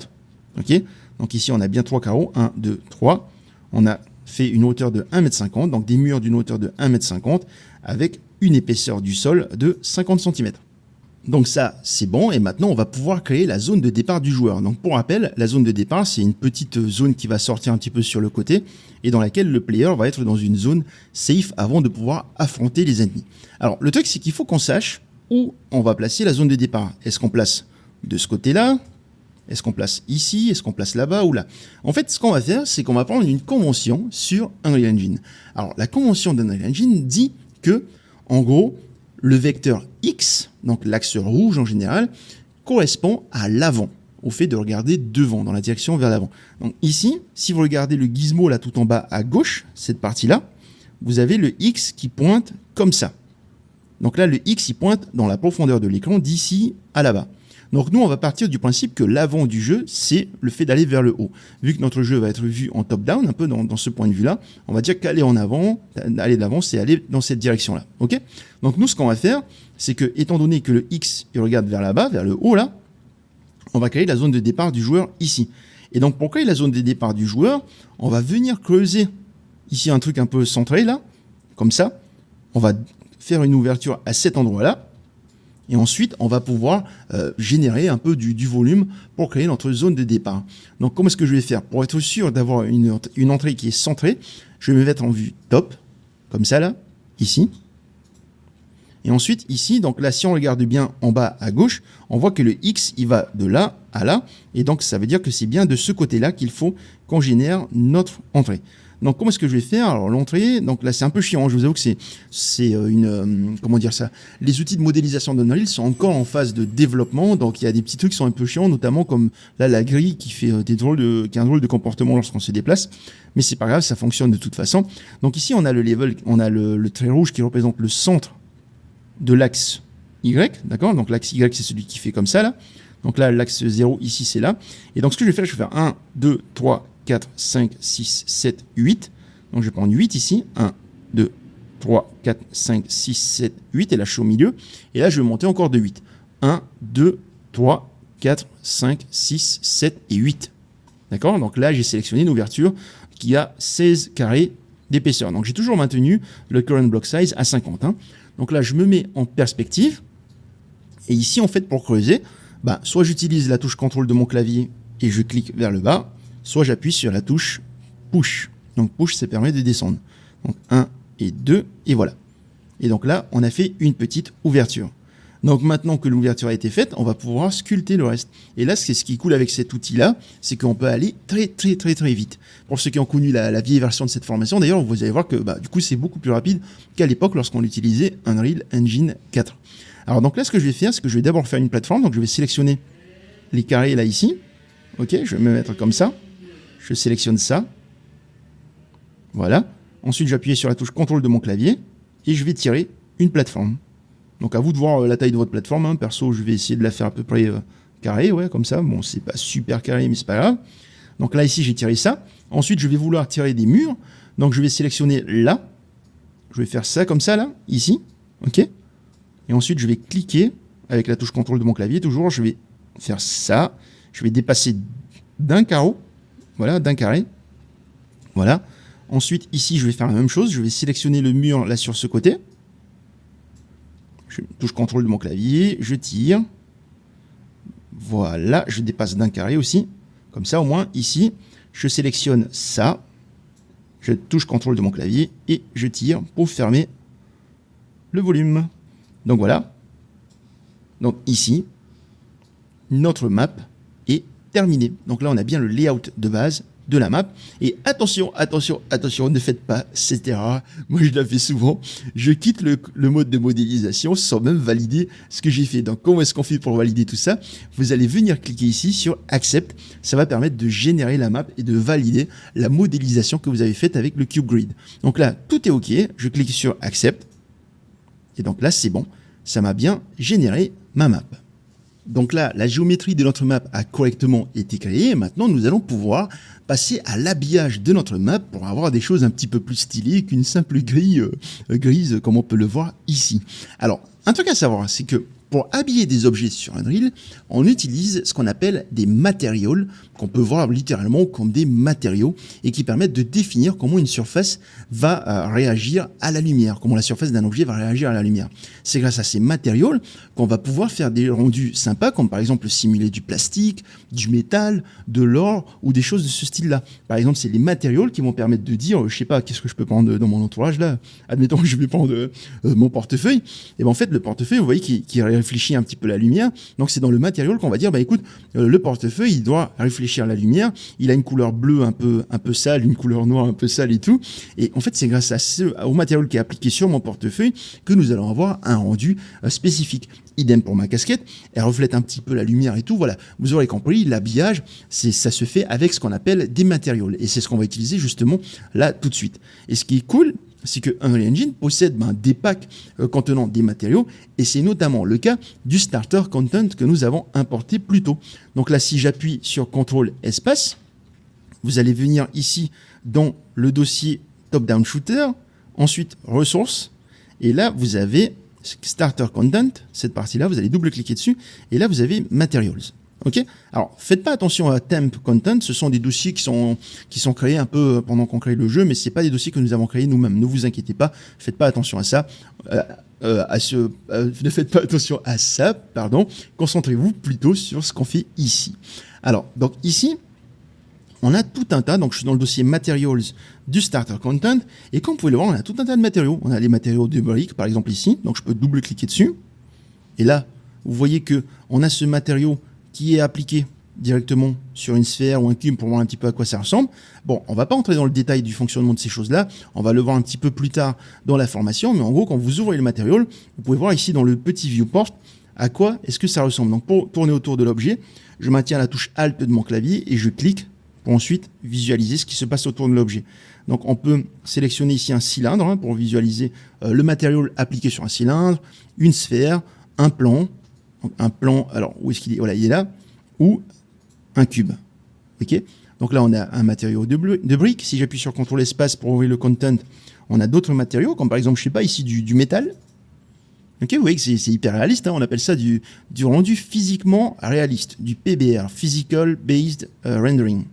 Okay, donc ici, on a bien 3 carreaux. 1, 2, 3. On a fait une hauteur de 1,50 m, donc des murs d'une hauteur de 1,50 m, avec une épaisseur du sol de 50 cm. Donc ça, c'est bon, et maintenant on va pouvoir créer la zone de départ du joueur. Donc pour rappel, la zone de départ, c'est une petite zone qui va sortir un petit peu sur le côté, et dans laquelle le player va être dans une zone safe avant de pouvoir affronter les ennemis. Alors le truc, c'est qu'il faut qu'on sache où on va placer la zone de départ. Est-ce qu'on place de ce côté-là? Est-ce qu'on place ici? Est-ce qu'on place là-bas ou là? En fait, ce qu'on va faire, c'est qu'on va prendre une convention sur Unreal Engine. Alors la convention d'Unreal Engine dit que, en gros, le vecteur X, donc l'axe rouge en général, correspond à l'avant, au fait de regarder devant, dans la direction vers l'avant. Donc ici, si vous regardez le gizmo là tout en bas à gauche, cette partie-là, vous avez le X qui pointe comme ça. Donc là, le X il pointe dans la profondeur de l'écran d'ici à là-bas. Donc nous, on va partir du principe que l'avant du jeu, c'est le fait d'aller vers le haut. Vu que notre jeu va être vu en top-down, un peu dans ce point de vue-là, on va dire qu'aller en avant, aller de l'avant, c'est aller dans cette direction-là. Ok? Donc nous, ce qu'on va faire, c'est que, étant donné que le X, il regarde vers là-bas, vers le haut là, on va créer la zone de départ du joueur ici. Et donc pour créer la zone de départ du joueur, on va venir creuser ici un truc un peu centré là, comme ça. On va faire une ouverture à cet endroit-là. Et ensuite, on va pouvoir générer un peu du volume pour créer notre zone de départ. Donc, comment est-ce que je vais faire? Pour être sûr d'avoir une entrée qui est centrée, je vais me mettre en vue top, comme ça là, ici. Et ensuite, ici, donc là, si on regarde bien en bas à gauche, on voit que le X, il va de là à là. Et donc, ça veut dire que c'est bien de ce côté-là qu'il faut qu'on génère notre entrée. Donc, comment est-ce que je vais faire? Alors, l'entrée, donc là, c'est un peu chiant. Je vous avoue que c'est comment dire ça? Les outils de modélisation d'Unreal sont encore en phase de développement. Donc, il y a des petits trucs qui sont un peu chiants, notamment comme là, la grille qui fait qui a un drôle de comportement lorsqu'on se déplace. Mais c'est pas grave, ça fonctionne de toute façon. Donc, ici, on a le level, on a le trait rouge qui représente le centre de l'axe Y. D'accord? Donc, l'axe Y, c'est celui qui fait comme ça, là. Donc là, l'axe 0, ici, c'est là. Et donc, ce que je vais faire 1, 2, 3, 4, 5, 6, 7, 8. Donc, je vais prendre 8 ici. 1, 2, 3, 4, 5, 6, 7, 8. Et là, je suis au milieu. Et là, je vais monter encore de 8. 1, 2, 3, 4, 5, 6, 7 et 8. D'accord? Donc là, j'ai sélectionné une ouverture qui a 16 carrés d'épaisseur. Donc, j'ai toujours maintenu le current block size à 50. Hein. Donc là, je me mets en perspective. Et ici, en fait, pour creuser, soit j'utilise la touche contrôle de mon clavier et je clique vers le bas, soit j'appuie sur la touche push. Donc push, ça permet de descendre. Donc 1 et 2, et voilà. Et donc là, on a fait une petite ouverture. Donc maintenant que l'ouverture a été faite, on va pouvoir sculpter le reste. Et là, c'est ce qui est cool avec cet outil-là, c'est qu'on peut aller très vite. Pour ceux qui ont connu la vieille version de cette formation, d'ailleurs, vous allez voir que du coup, c'est beaucoup plus rapide qu'à l'époque lorsqu'on utilisait Unreal Engine 4. Alors donc là, ce que je vais faire, c'est que je vais d'abord faire une plateforme. Donc je vais sélectionner les carrés là ici. Ok, je vais me mettre comme ça. Je sélectionne ça. Voilà. Ensuite, j'appuie sur la touche contrôle de mon clavier et je vais tirer une plateforme. Donc à vous de voir la taille de votre plateforme. Hein. Perso, je vais essayer de la faire à peu près carré, ouais, comme ça. Bon, c'est pas super carré, mais c'est pas grave. Donc là, ici, j'ai tiré ça. Ensuite, je vais vouloir tirer des murs. Donc je vais sélectionner là. Je vais faire ça comme ça, là, ici. Ok. Et ensuite, je vais cliquer avec la touche contrôle de mon clavier. Toujours, je vais faire ça. Je vais dépasser d'un carreau. Voilà, d'un carré. Voilà. Ensuite, ici, je vais faire la même chose. Je vais sélectionner le mur là sur ce côté. Je touche contrôle de mon clavier. Je tire. Voilà. Je dépasse d'un carré aussi. Comme ça, au moins, ici, je sélectionne ça. Je touche contrôle de mon clavier et je tire pour fermer le volume. Donc voilà. Donc ici, notre map est terminée. Donc là, on a bien le layout de base de la map. Et attention, ne faites pas cette erreur. Moi, je la fais souvent. Je quitte le mode de modélisation sans même valider ce que j'ai fait. Donc, comment est-ce qu'on fait pour valider tout ça? Vous allez venir cliquer ici sur Accept. Ça va permettre de générer la map et de valider la modélisation que vous avez faite avec le Cube Grid. Donc là, tout est OK. Je clique sur Accept. Et donc là, c'est bon. Ça m'a bien généré ma map. Donc là, la géométrie de notre map a correctement été créée. Maintenant, nous allons pouvoir passer à l'habillage de notre map pour avoir des choses un petit peu plus stylées qu'une simple grille grise, comme on peut le voir ici. Alors, un truc à savoir, c'est que Pour habiller des objets sur Unreal, on utilise ce qu'on appelle des materials, qu'on peut voir littéralement comme des matériaux, et qui permettent de définir comment une surface va réagir à la lumière, comment la surface d'un objet va réagir à la lumière. C'est grâce à ces materials qu'on va pouvoir faire des rendus sympas, comme par exemple simuler du plastique, du métal, de l'or, ou des choses de ce style-là. Par exemple, c'est les materials qui vont permettre de dire, je sais pas, qu'est-ce que je peux prendre dans mon entourage là. Admettons que je vais prendre mon portefeuille. Et ben en fait, le portefeuille, vous voyez qui réfléchit un petit peu la lumière. Donc c'est dans le matériel qu'on va dire, bah écoute, le portefeuille, il doit réfléchir la lumière. Il a une couleur bleue un peu sale, une couleur noire un peu sale et tout. Et en fait, c'est grâce au matériel qui est appliqué sur mon portefeuille que nous allons avoir un rendu spécifique. Idem pour ma casquette, elle reflète un petit peu la lumière et tout. Voilà, vous aurez compris, l'habillage, ça se fait avec ce qu'on appelle des matériaux. Et c'est ce qu'on va utiliser justement là tout de suite. Et ce qui est cool, c'est que Unreal Engine possède des packs contenant des matériaux, et c'est notamment le cas du starter content que nous avons importé plus tôt. Donc là, si j'appuie sur CTRL espace, vous allez venir ici dans le dossier top-down shooter, ensuite ressources, et là vous avez starter content, cette partie-là, vous allez double-cliquer dessus, et là vous avez materials. Ok. Alors, faites pas attention à temp content. Ce sont des dossiers qui sont créés un peu pendant qu'on crée le jeu, mais c'est pas des dossiers que nous avons créés nous-mêmes. Ne vous inquiétez pas. Faites pas attention à ça. Ne faites pas attention à ça. Pardon. Concentrez-vous plutôt sur ce qu'on fait ici. Alors, donc ici, on a tout un tas. Donc, je suis dans le dossier materials du starter content, et comme vous pouvez le voir, on a tout un tas de matériaux. On a les matériaux de briques, par exemple ici. Donc, je peux double-cliquer dessus, et là, vous voyez que on a ce matériau qui est appliqué directement sur une sphère ou un cube pour voir un petit peu à quoi ça ressemble. Bon, on va pas entrer dans le détail du fonctionnement de ces choses-là, on va le voir un petit peu plus tard dans la formation, mais en gros, quand vous ouvrez le matériel, vous pouvez voir ici dans le petit viewport à quoi est-ce que ça ressemble. Donc pour tourner autour de l'objet, je maintiens la touche Alt de mon clavier et je clique pour ensuite visualiser ce qui se passe autour de l'objet. Donc on peut sélectionner ici un cylindre pour visualiser le matériel appliqué sur un cylindre, une sphère, un plan. Donc un plan, alors où est-ce qu'il est? Voilà, il est là, ou un cube. Ok. Donc là, on a un matériau de briques. Si j'appuie sur CTRL espace pour ouvrir le content, on a d'autres matériaux, comme par exemple, je sais pas, ici du métal. Ok, vous voyez que c'est hyper réaliste. On appelle ça du rendu physiquement réaliste, du PBR, Physical Based Rendering.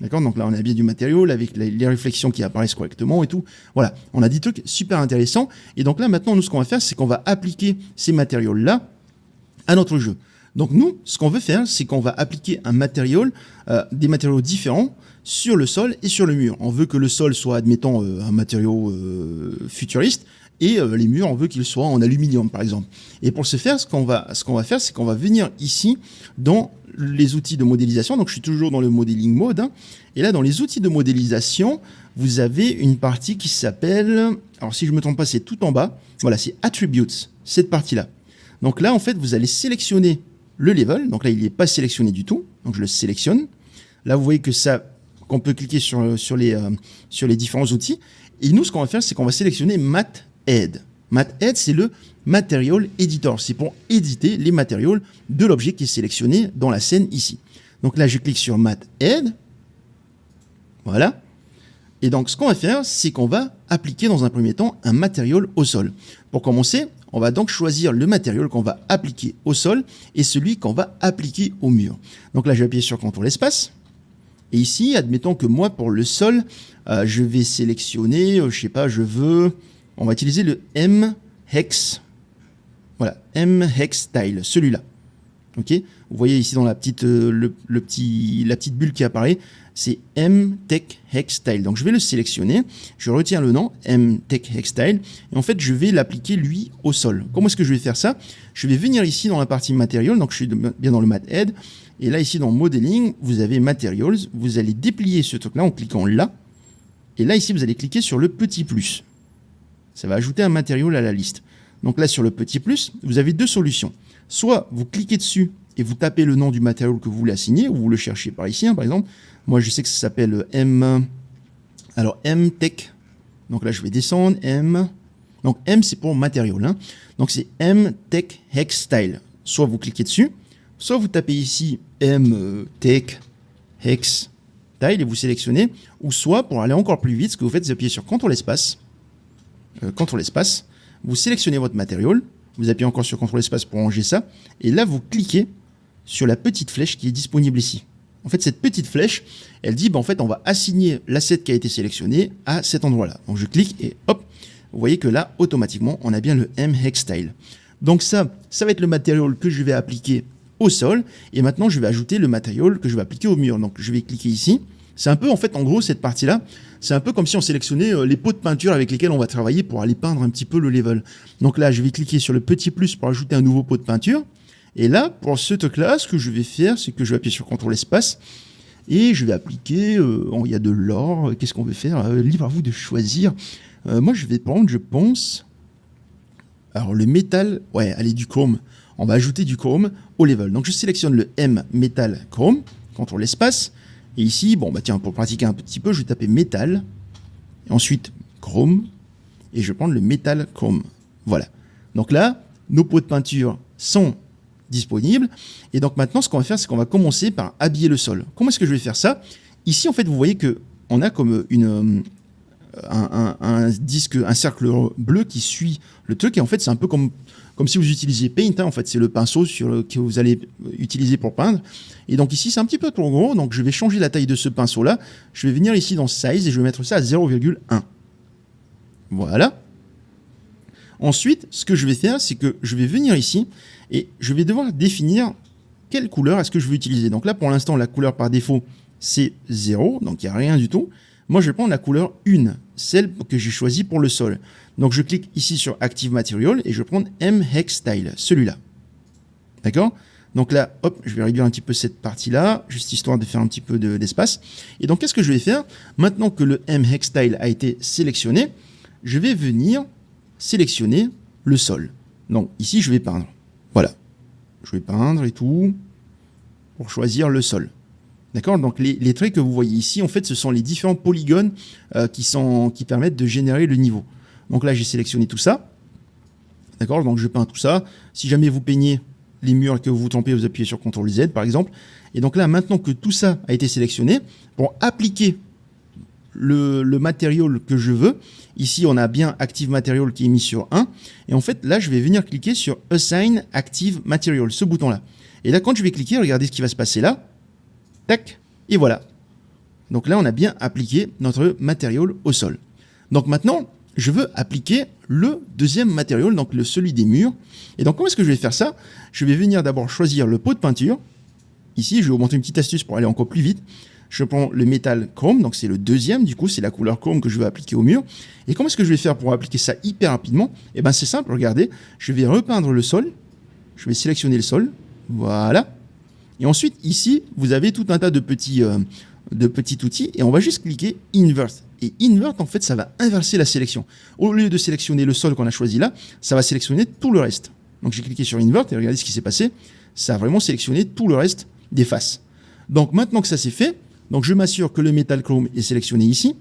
D'accord. Donc là, on a bien du matériau avec les réflexions qui apparaissent correctement et tout. Voilà, on a des trucs super intéressants. Et donc là, maintenant, nous, ce qu'on va faire, c'est qu'on va appliquer ces matériaux-là à notre jeu. Donc nous, ce qu'on veut faire, c'est qu'on va appliquer un matériau, des matériaux différents sur le sol et sur le mur. On veut que le sol soit, admettons, un matériau futuriste, et les murs, on veut qu'ils soient en aluminium, par exemple. Et pour ce faire, ce qu'on va faire, c'est qu'on va venir ici dans les outils de modélisation. Donc je suis toujours dans le modeling mode, et là, dans les outils de modélisation, vous avez une partie qui s'appelle, alors si je ne me trompe pas, c'est tout en bas. Voilà, c'est Attributes, cette partie-là. Donc là, en fait, vous allez sélectionner le level. Donc là, il n'est pas sélectionné du tout. Donc je le sélectionne. Là, vous voyez qu'on peut cliquer sur les différents outils. Et nous, ce qu'on va faire, c'est qu'on va sélectionner Math Add. Math Add, c'est le Material Editor. C'est pour éditer les matériaux de l'objet qui est sélectionné dans la scène ici. Donc là, je clique sur Math Add. Voilà. Et donc, ce qu'on va faire, c'est qu'on va appliquer dans un premier temps un matériau au sol. Pour commencer, on va donc choisir le matériau qu'on va appliquer au sol et celui qu'on va appliquer au mur. Donc là, je vais appuyer sur CTRL espace. Et ici, admettons que moi, pour le sol, je vais sélectionner, je sais pas, on va utiliser le M-Hex. Voilà, M-Hex Style, celui-là. Ok, vous voyez ici dans la petite bulle qui apparaît, c'est M-Tech Hex Style. Donc je vais le sélectionner, je retiens le nom M-Tech Hex Style, et en fait je vais l'appliquer lui au sol. Comment est-ce que je vais faire ça? Je vais venir ici dans la partie Material, donc je suis bien dans le Math Add, et là ici dans Modeling, vous avez Materials, vous allez déplier ce truc-là en cliquant là, et là ici vous allez cliquer sur le petit plus. Ça va ajouter un matériau à la liste. Donc là sur le petit plus, vous avez deux solutions. Soit vous cliquez dessus et vous tapez le nom du matériau que vous voulez assigner, ou vous le cherchez par ici, par exemple. Moi, je sais que ça s'appelle M-Tech. Donc là, je vais descendre, M. Donc M, c'est pour matériau. Donc c'est M-Tech Hex Style. Soit vous cliquez dessus, soit vous tapez ici M-Tech Hex Style et vous sélectionnez. Ou soit, pour aller encore plus vite, ce que vous faites, c'est appuyer sur CTRL espace. Vous sélectionnez votre matériau. vous appuyez encore sur CTRL espace pour ranger ça, et là vous cliquez sur la petite flèche qui est disponible ici. En fait, cette petite flèche, elle dit, en fait, on va assigner l'asset qui a été sélectionné à cet endroit-là. Donc je clique et hop, vous voyez que là, automatiquement, on a bien le MHEX style. Donc ça va être le matériel que je vais appliquer au sol, et maintenant je vais ajouter le matériel que je vais appliquer au mur. Donc je vais cliquer ici. C'est un peu, en fait, en gros, cette partie-là, c'est un peu comme si on sélectionnait les pots de peinture avec lesquels on va travailler pour aller peindre un petit peu le level. Donc là, je vais cliquer sur le petit plus pour ajouter un nouveau pot de peinture. Et là, pour ce truc-là, ce que je vais faire, c'est que je vais appuyer sur CTRL espace et je vais appliquer, il y a de l'or, qu'est-ce qu'on veut faire libre à vous de choisir. Moi, je vais prendre, je pense, alors le métal, ouais, allez, du chrome. On va ajouter du chrome au level. Donc, je sélectionne le M métal chrome, CTRL espace. Et ici, bon, bah tiens, pour pratiquer un petit peu, je vais taper métal, et ensuite chrome, et je vais prendre le métal chrome. Voilà. Donc là, nos pots de peinture sont disponibles. Et donc maintenant, ce qu'on va faire, c'est qu'on va commencer par habiller le sol. Comment est-ce que je vais faire ça? Ici, en fait, vous voyez qu'on a comme un disque, un cercle bleu qui suit le truc. Et en fait, c'est un peu comme si vous utilisiez Paint. Hein, en fait, c'est le pinceau que vous allez utiliser pour peindre. Et donc ici, c'est un petit peu trop gros. Donc je vais changer la taille de ce pinceau-là. Je vais venir ici dans Size et je vais mettre ça à 0,1. Voilà. Ensuite, ce que je vais faire, c'est que je vais venir ici et je vais devoir définir quelle couleur est-ce que je veux utiliser. Donc là, pour l'instant, la couleur par défaut, c'est 0, donc il n'y a rien du tout. Moi, je vais prendre la couleur 1, celle que j'ai choisie pour le sol. Donc je clique ici sur Active Material et je vais prendre MHEX Style, celui-là. D'accord? Donc là, hop, je vais réduire un petit peu cette partie-là, juste histoire de faire un petit peu d'espace. Et donc, qu'est-ce que je vais faire? Maintenant que le MHEX Style a été sélectionné, je vais venir sélectionner le sol. Donc ici, je vais peindre. Voilà. Je vais peindre et tout pour choisir le sol. D'accord? Donc les traits que vous voyez ici, en fait, ce sont les différents polygones qui permettent de générer le niveau. Donc là, j'ai sélectionné tout ça. D'accord? Donc je peins tout ça. Si jamais vous peignez les murs et que vous vous trompez, vous appuyez sur CTRL Z, par exemple. Et donc là, maintenant que tout ça a été sélectionné, pour appliquer le matériau que je veux, ici on a bien Active Material qui est mis sur 1, et en fait là je vais venir cliquer sur Assign Active Material, ce bouton là, et là quand je vais cliquer, regardez ce qui va se passer là, tac, et voilà. Donc là on a bien appliqué notre matériau au sol. Donc maintenant je veux appliquer le deuxième matériau, donc celui des murs. Et donc comment est-ce que je vais faire ça? Je vais venir d'abord choisir le pot de peinture. Ici je vais vous montrer une petite astuce pour aller encore plus vite. Je prends le métal chrome, donc c'est le deuxième, du coup c'est la couleur chrome que je vais appliquer au mur. Et comment est-ce que je vais faire pour appliquer ça hyper rapidement? Eh bien c'est simple, regardez, je vais repeindre le sol, je vais sélectionner le sol, voilà. Et ensuite ici, vous avez tout un tas de petits outils, et on va juste cliquer Invert. Et Invert, en fait, ça va inverser la sélection. Au lieu de sélectionner le sol qu'on a choisi là, ça va sélectionner tout le reste. Donc j'ai cliqué sur Invert, et regardez ce qui s'est passé, ça a vraiment sélectionné tout le reste des faces. Donc maintenant que ça c'est fait, donc je m'assure que le Metal Chrome est sélectionné ici.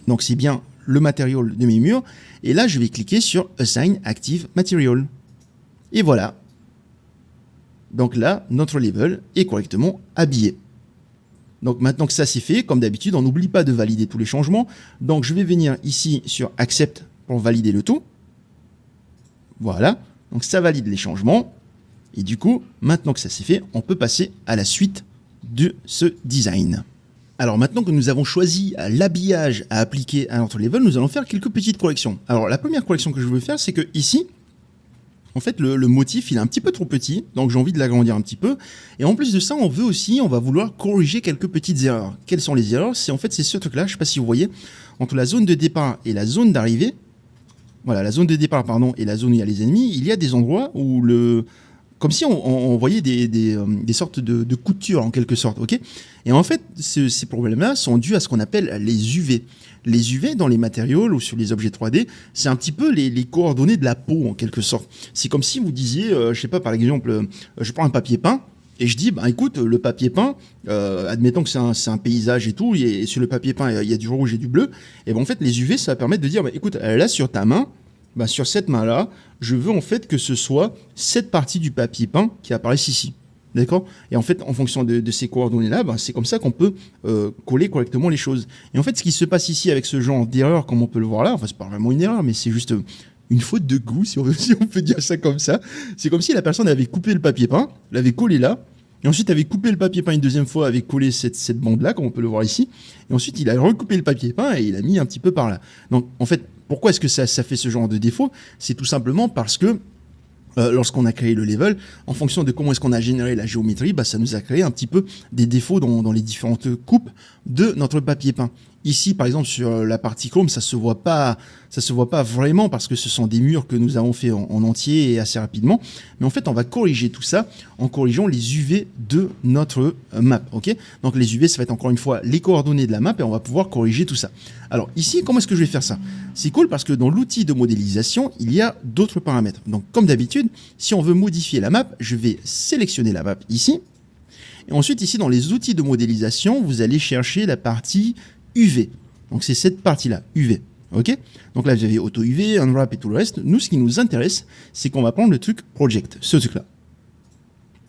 Donc c'est bien le matériau de mes murs. Et là, je vais cliquer sur Assign Active Material. Et voilà. Donc là, notre level est correctement habillé. Donc maintenant que ça c'est fait, comme d'habitude, on n'oublie pas de valider tous les changements. Donc je vais venir ici sur Accept pour valider le tout. Voilà. Donc ça valide les changements. Et du coup, maintenant que ça c'est fait, on peut passer à la suite de ce design. Alors maintenant que nous avons choisi l'habillage à appliquer à notre level, nous allons faire quelques petites corrections. Alors la première correction que je veux faire, c'est que ici, en fait le motif il est un petit peu trop petit, donc j'ai envie de l'agrandir un petit peu. Et en plus de ça, on va vouloir corriger quelques petites erreurs. Quelles sont les erreurs? C'est ce truc là, je ne sais pas si vous voyez, entre la zone de départ et la zone d'arrivée. Voilà, la zone de départ pardon, et la zone où il y a les ennemis, il y a des endroits où comme si on voyait des sortes de coutures en quelque sorte, ok? Et en fait, ces problèmes-là sont dus à ce qu'on appelle les UV. Les UV dans les matériaux ou sur les objets 3D, c'est un petit peu les coordonnées de la peau en quelque sorte. C'est comme si vous disiez, je sais pas, par exemple, je prends un papier peint et je dis, bah écoute, le papier peint, admettons que c'est un paysage et tout, et sur le papier peint il y a du rouge et du bleu, et ben en fait les UV ça va permettre de dire, bah écoute, là sur ta main, bah, sur cette main-là, je veux en fait que ce soit cette partie du papier peint qui apparaisse ici. D'accord? Et en fait, en fonction de ces coordonnées-là, bah, c'est comme ça qu'on peut coller correctement les choses. Et en fait, ce qui se passe ici avec ce genre d'erreur, comme on peut le voir là, enfin, c'est pas vraiment une erreur, mais c'est juste une faute de goût, si on peut dire ça comme ça. C'est comme si la personne avait coupé le papier peint, l'avait collé là, et ensuite avait coupé le papier peint une deuxième fois, avait collé cette bande-là, comme on peut le voir ici, et ensuite il a recoupé le papier peint et il a mis un petit peu par là. Donc en fait, pourquoi est-ce que ça fait ce genre de défaut? C'est tout simplement parce que lorsqu'on a créé le level, en fonction de comment est-ce qu'on a généré la géométrie, ça nous a créé un petit peu des défauts dans les différentes coupes de notre papier peint. Ici, par exemple, sur la partie chrome, ça se voit pas vraiment parce que ce sont des murs que nous avons fait en entier et assez rapidement. Mais en fait, on va corriger tout ça en corrigeant les UV de notre map. Ok ? Donc les UV, ça va être encore une fois les coordonnées de la map et on va pouvoir corriger tout ça. Alors ici, comment est-ce que je vais faire ça ? C'est cool parce que dans l'outil de modélisation, il y a d'autres paramètres. Donc comme d'habitude, si on veut modifier la map, je vais sélectionner la map ici. Et ensuite, ici, dans les outils de modélisation, vous allez chercher la partie UV. Donc c'est cette partie-là, UV. Ok ? Donc là, vous avez Auto UV, Unwrap et tout le reste. Nous, ce qui nous intéresse, c'est qu'on va prendre le truc Project, ce truc-là.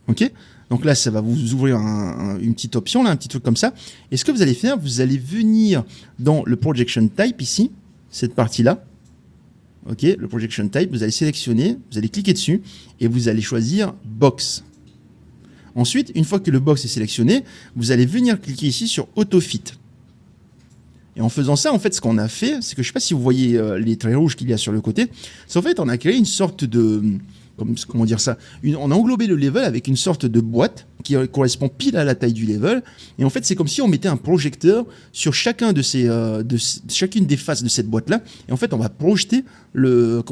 Ok ? Donc là, ça va vous ouvrir une petite option, là, un petit truc comme ça. Et ce que vous allez faire, vous allez venir dans le Projection Type ici, cette partie-là. Ok ? Le Projection Type, vous allez sélectionner, vous allez cliquer dessus et vous allez choisir Box. Ensuite, une fois que le box est sélectionné, vous allez venir cliquer ici sur Auto Fit. Et en faisant ça, en fait, ce qu'on a fait, c'est que je ne sais pas si vous voyez les traits rouges qu'il y a sur le côté, c'est en fait, on a créé une sorte de... Comment dire ça ? On a englobé le level avec une sorte de boîte qui correspond pile à la taille du level. Et en fait, c'est comme si on mettait un projecteur sur chacune des faces de cette boîte-là. Et en fait, on va projeter le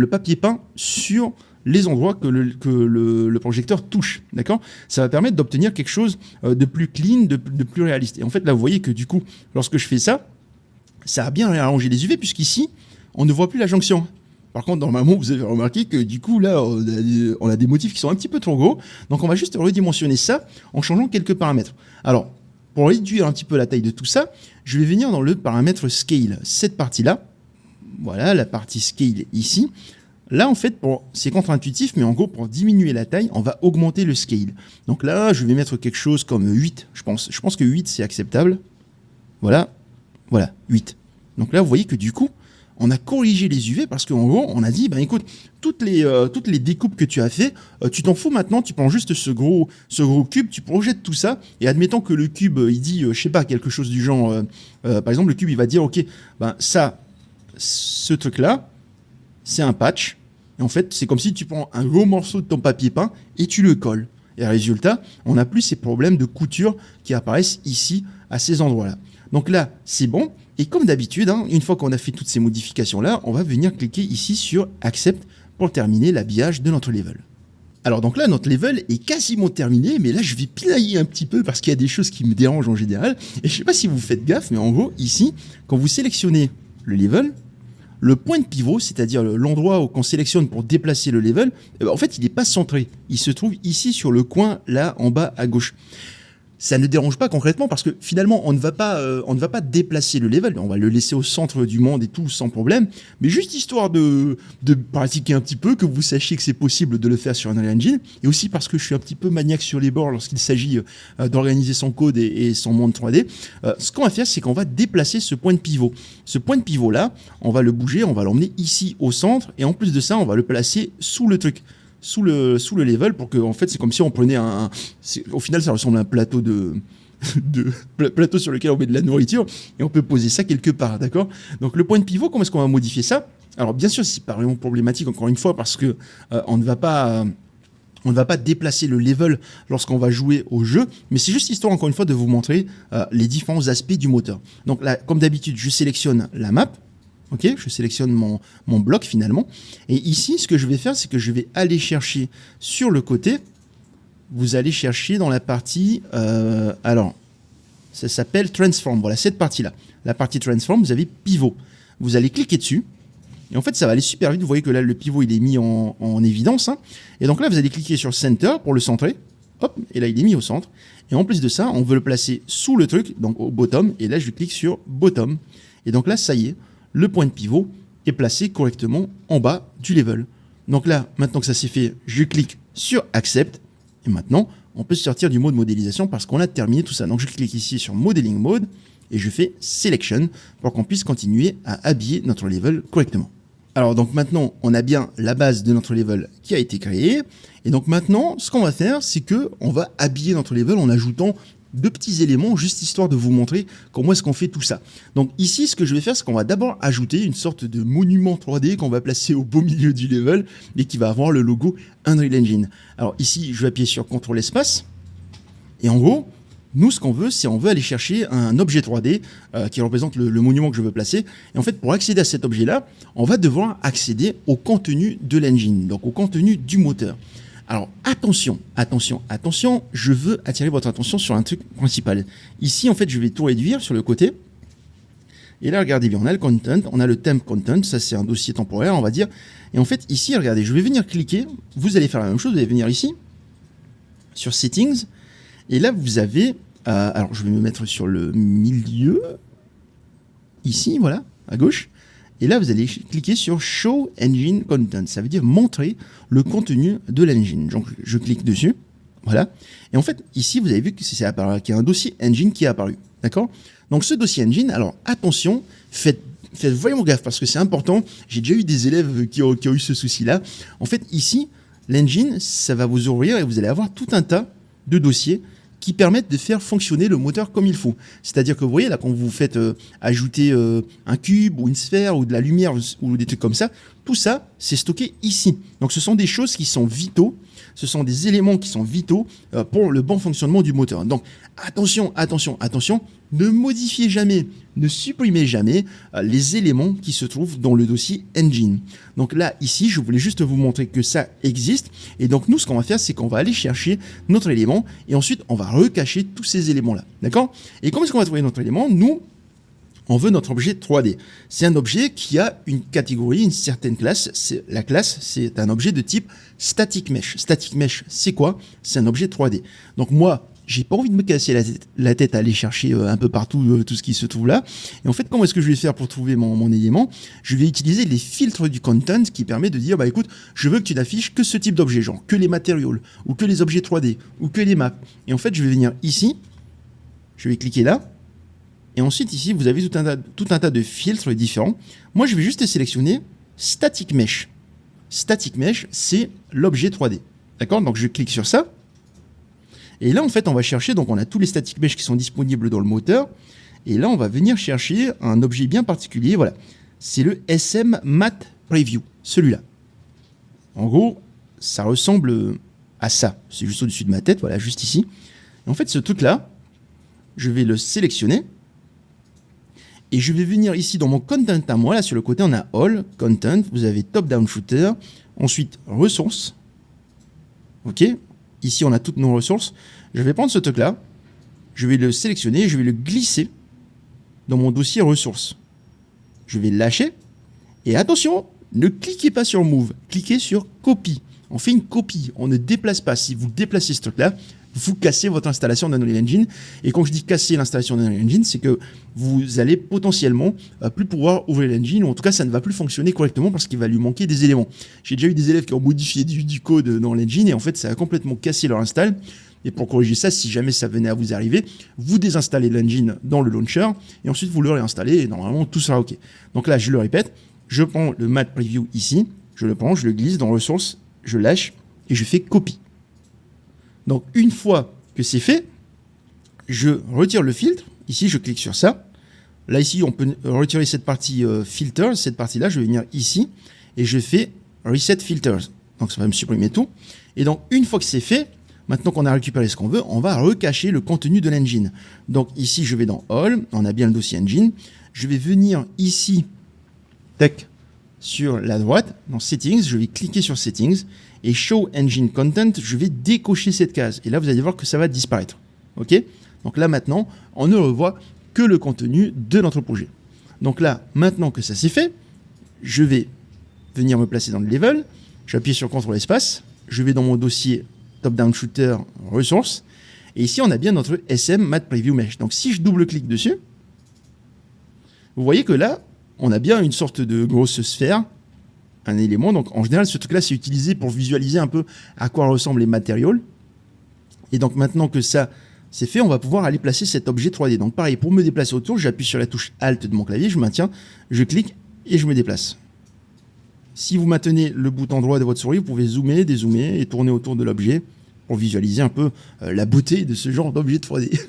papier peint sur les endroits que le projecteur touche, d'accord ? Ça va permettre d'obtenir quelque chose de plus clean, de plus réaliste. Et en fait, là, vous voyez que du coup, lorsque je fais ça, ça a bien arrangé les UV, puisqu'ici, on ne voit plus la jonction. Par contre, normalement, vous avez remarqué que du coup, là, on a des motifs qui sont un petit peu trop gros. Donc, on va juste redimensionner ça en changeant quelques paramètres. Alors, pour réduire un petit peu la taille de tout ça, je vais venir dans le paramètre Scale, cette partie-là. Voilà, la partie Scale ici. Là, en fait, c'est contre-intuitif, mais en gros, pour diminuer la taille, on va augmenter le scale. Donc là, je vais mettre quelque chose comme 8, je pense. Je pense que 8, c'est acceptable. Voilà, 8. Donc là, vous voyez que du coup, on a corrigé les UV parce qu'en gros, on a dit, écoute, toutes les découpes que tu as fait, tu t'en fous maintenant, tu prends juste ce gros cube, tu projettes tout ça, et admettons que le cube, il dit, je sais pas, quelque chose du genre, par exemple, le cube, il va dire, ok, ce truc-là, c'est un patch. Et en fait, c'est comme si tu prends un gros morceau de ton papier peint et tu le colles. Et résultat, on n'a plus ces problèmes de couture qui apparaissent ici, à ces endroits-là. Donc là, c'est bon. Et comme d'habitude, une fois qu'on a fait toutes ces modifications-là, on va venir cliquer ici sur Accept pour terminer l'habillage de notre level. Alors donc là, notre level est quasiment terminé, mais là, je vais pinailler un petit peu parce qu'il y a des choses qui me dérangent en général. Et je ne sais pas si vous faites gaffe, mais en gros, ici, quand vous sélectionnez le level, le point de pivot, c'est-à-dire l'endroit où on sélectionne pour déplacer le level, en fait, il n'est pas centré. Il se trouve ici sur le coin, là, en bas à gauche. Ça ne dérange pas concrètement parce que finalement, on ne va pas déplacer le level. On va le laisser au centre du monde et tout sans problème. Mais juste histoire de pratiquer un petit peu, que vous sachiez que c'est possible de le faire sur Unreal Engine. Et aussi parce que je suis un petit peu maniaque sur les bords lorsqu'il s'agit d'organiser son code et son monde 3D. Ce qu'on va faire, c'est qu'on va déplacer ce point de pivot. Ce point de pivot-là, on va le bouger, on va l'emmener ici au centre. Et en plus de ça, on va le placer sous le truc. Sous le level pour que, en fait, c'est comme si on prenait au final, ça ressemble à un plateau plateau sur lequel on met de la nourriture et on peut poser ça quelque part, d'accord ? Donc, le point de pivot, comment est-ce qu'on va modifier ça ? Alors, bien sûr, c'est pas vraiment problématique, encore une fois, parce que on ne va pas déplacer le level lorsqu'on va jouer au jeu, mais c'est juste histoire, encore une fois, de vous montrer les différents aspects du moteur. Donc là, comme d'habitude, je sélectionne la map. Ok, je sélectionne mon bloc finalement. Et ici, ce que je vais faire, c'est que je vais aller chercher sur le côté. Vous allez chercher dans la partie... alors, ça s'appelle Transform. Voilà, cette partie-là. La partie Transform, vous avez pivot. Vous allez cliquer dessus. Et en fait, ça va aller super vite. Vous voyez que là, le pivot, il est mis en évidence. Et donc là, vous allez cliquer sur Center pour le centrer. Hop, et là, il est mis au centre. Et en plus de ça, on veut le placer sous le truc, donc au bottom. Et là, je clique sur Bottom. Et donc là, ça y est. Le point de pivot est placé correctement en bas du level. Donc là, maintenant que ça s'est fait, je clique sur Accept. Et maintenant, on peut sortir du mode modélisation parce qu'on a terminé tout ça. Donc je clique ici sur Modeling Mode et je fais Selection pour qu'on puisse continuer à habiller notre level correctement. Alors donc maintenant, on a bien la base de notre level qui a été créée. Et donc maintenant, ce qu'on va faire, c'est que on va habiller notre level en ajoutant deux petits éléments, juste histoire de vous montrer comment est-ce qu'on fait tout ça. Donc ici, ce que je vais faire, c'est qu'on va d'abord ajouter une sorte de monument 3D qu'on va placer au beau milieu du level et qui va avoir le logo Unreal Engine. Alors ici, je vais appuyer sur CTRL espace. Et en gros, nous, ce qu'on veut, c'est on veut aller chercher un objet 3D qui représente le monument que je veux placer. Et en fait, pour accéder à cet objet-là, on va devoir accéder au contenu de l'engine, donc au contenu du moteur. Alors attention, je veux attirer votre attention sur un truc principal. Ici, en fait, je vais tout réduire sur le côté. Et là, regardez bien, on a le content, on a le temp content, ça c'est un dossier temporaire, on va dire. Et en fait, ici, regardez, je vais venir cliquer, vous allez faire la même chose, vous allez venir ici, sur Settings, et là, vous avez, alors je vais me mettre sur le milieu, ici, voilà, à gauche. Et là, vous allez cliquer sur Show Engine Content. Ça veut dire montrer le contenu de l'engine. Donc, je clique dessus. Voilà. Et en fait, ici, vous avez vu qu'il y a un dossier Engine qui est apparu. D'accord? Donc, ce dossier Engine, alors attention, faites vraiment gaffe parce que c'est important. J'ai déjà eu des élèves qui ont eu ce souci-là. En fait, ici, l'engine, ça va vous ouvrir et vous allez avoir tout un tas de dossiers qui permettent de faire fonctionner le moteur comme il faut. C'est-à-dire que vous voyez là, quand vous faites ajouter un cube ou une sphère ou de la lumière ou des trucs comme ça, tout ça, c'est stocké ici. Donc ce sont des choses qui sont vitaux, ce sont des éléments qui sont vitaux pour le bon fonctionnement du moteur. Donc attention, ne modifiez jamais, ne supprimez jamais les éléments qui se trouvent dans le dossier Engine. Donc là, ici, je voulais juste vous montrer que ça existe. Et donc nous, ce qu'on va faire, c'est qu'on va aller chercher notre élément et ensuite, on va recacher tous ces éléments-là. D'accord? Et comment est-ce qu'on va trouver notre élément? Nous, on veut notre objet 3D. C'est un objet qui a une catégorie, une certaine classe. La classe, c'est un objet de type Static Mesh. Static Mesh, c'est quoi? C'est un objet 3D. Donc moi, j'ai pas envie de me casser la tête à aller chercher un peu partout tout ce qui se trouve là. Et en fait, comment est-ce que je vais faire pour trouver mon élément? Je vais utiliser les filtres du content qui permet de dire, bah écoute, je veux que tu n'affiches que ce type d'objet, genre que les matériaux, ou que les objets 3D, ou que les maps. Et en fait, je vais venir ici, je vais cliquer là, et ensuite ici, vous avez tout un tas de filtres différents. Moi, je vais juste sélectionner Static Mesh. Static Mesh, c'est l'objet 3D. D'accord? Donc, je clique sur ça. Et là, en fait, on va chercher, donc on a tous les static mesh qui sont disponibles dans le moteur. Et là, on va venir chercher un objet bien particulier. Voilà, c'est le SM Matte Preview, celui-là. En gros, ça ressemble à ça. C'est juste au-dessus de ma tête, voilà, juste ici. Et en fait, ce truc-là, je vais le sélectionner. Et je vais venir ici dans mon content à moi. Là, sur le côté, on a All, Content. Vous avez Top-Down Shooter. Ensuite, Ressources. OK. Ici, on a toutes nos ressources. Je vais prendre ce truc-là, je vais le sélectionner, je vais le glisser dans mon dossier ressources. Je vais le lâcher. Et attention, ne cliquez pas sur Move, cliquez sur Copy. On fait une copie, on ne déplace pas. Si vous déplacez ce truc-là, vous cassez votre installation d'Unreal Engine. Et quand je dis casser l'installation d'Unreal Engine, c'est que vous allez potentiellement plus pouvoir ouvrir l'engine, ou en tout cas, ça ne va plus fonctionner correctement parce qu'il va lui manquer des éléments. J'ai déjà eu des élèves qui ont modifié du code dans l'engine et en fait, ça a complètement cassé leur install. Et pour corriger ça, si jamais ça venait à vous arriver, vous désinstallez l'engine dans le launcher et ensuite vous le réinstallez et normalement, tout sera OK. Donc là, je le répète, je prends le Matte Preview ici, je le prends, je le glisse dans ressources, je lâche et je fais copie. Donc, une fois que c'est fait, je retire le filtre. Ici, je clique sur ça. Là, ici, on peut retirer cette partie filter. Cette partie-là, je vais venir ici et je fais Reset Filters. Donc, ça va me supprimer tout. Et donc, une fois que c'est fait, maintenant qu'on a récupéré ce qu'on veut, on va recacher le contenu de l'engine. Donc, ici, je vais dans All. On a bien le dossier Engine. Je vais venir ici, tac, sur la droite, dans Settings. Je vais cliquer sur Settings. Et Show Engine Content, je vais décocher cette case. Et là, vous allez voir que ça va disparaître. OK? Donc là, maintenant, on ne revoit que le contenu de notre projet. Donc là, maintenant que ça c'est fait, je vais venir me placer dans le level. J'appuie sur CTRL espace. Je vais dans mon dossier Top-Down Shooter Ressources. Et ici, on a bien notre SM Matte Preview Mesh. Donc si je double-clique dessus, vous voyez que là, on a bien une sorte de grosse sphère, un élément. Donc en général, ce truc-là, c'est utilisé pour visualiser un peu à quoi ressemblent les matériaux. Et donc maintenant que ça c'est fait, on va pouvoir aller placer cet objet 3D. Donc pareil, pour me déplacer autour, j'appuie sur la touche Alt de mon clavier, je maintiens, je clique et je me déplace. Si vous maintenez le bouton droit de votre souris, vous pouvez zoomer, dézoomer et tourner autour de l'objet pour visualiser un peu la beauté de ce genre d'objet 3D.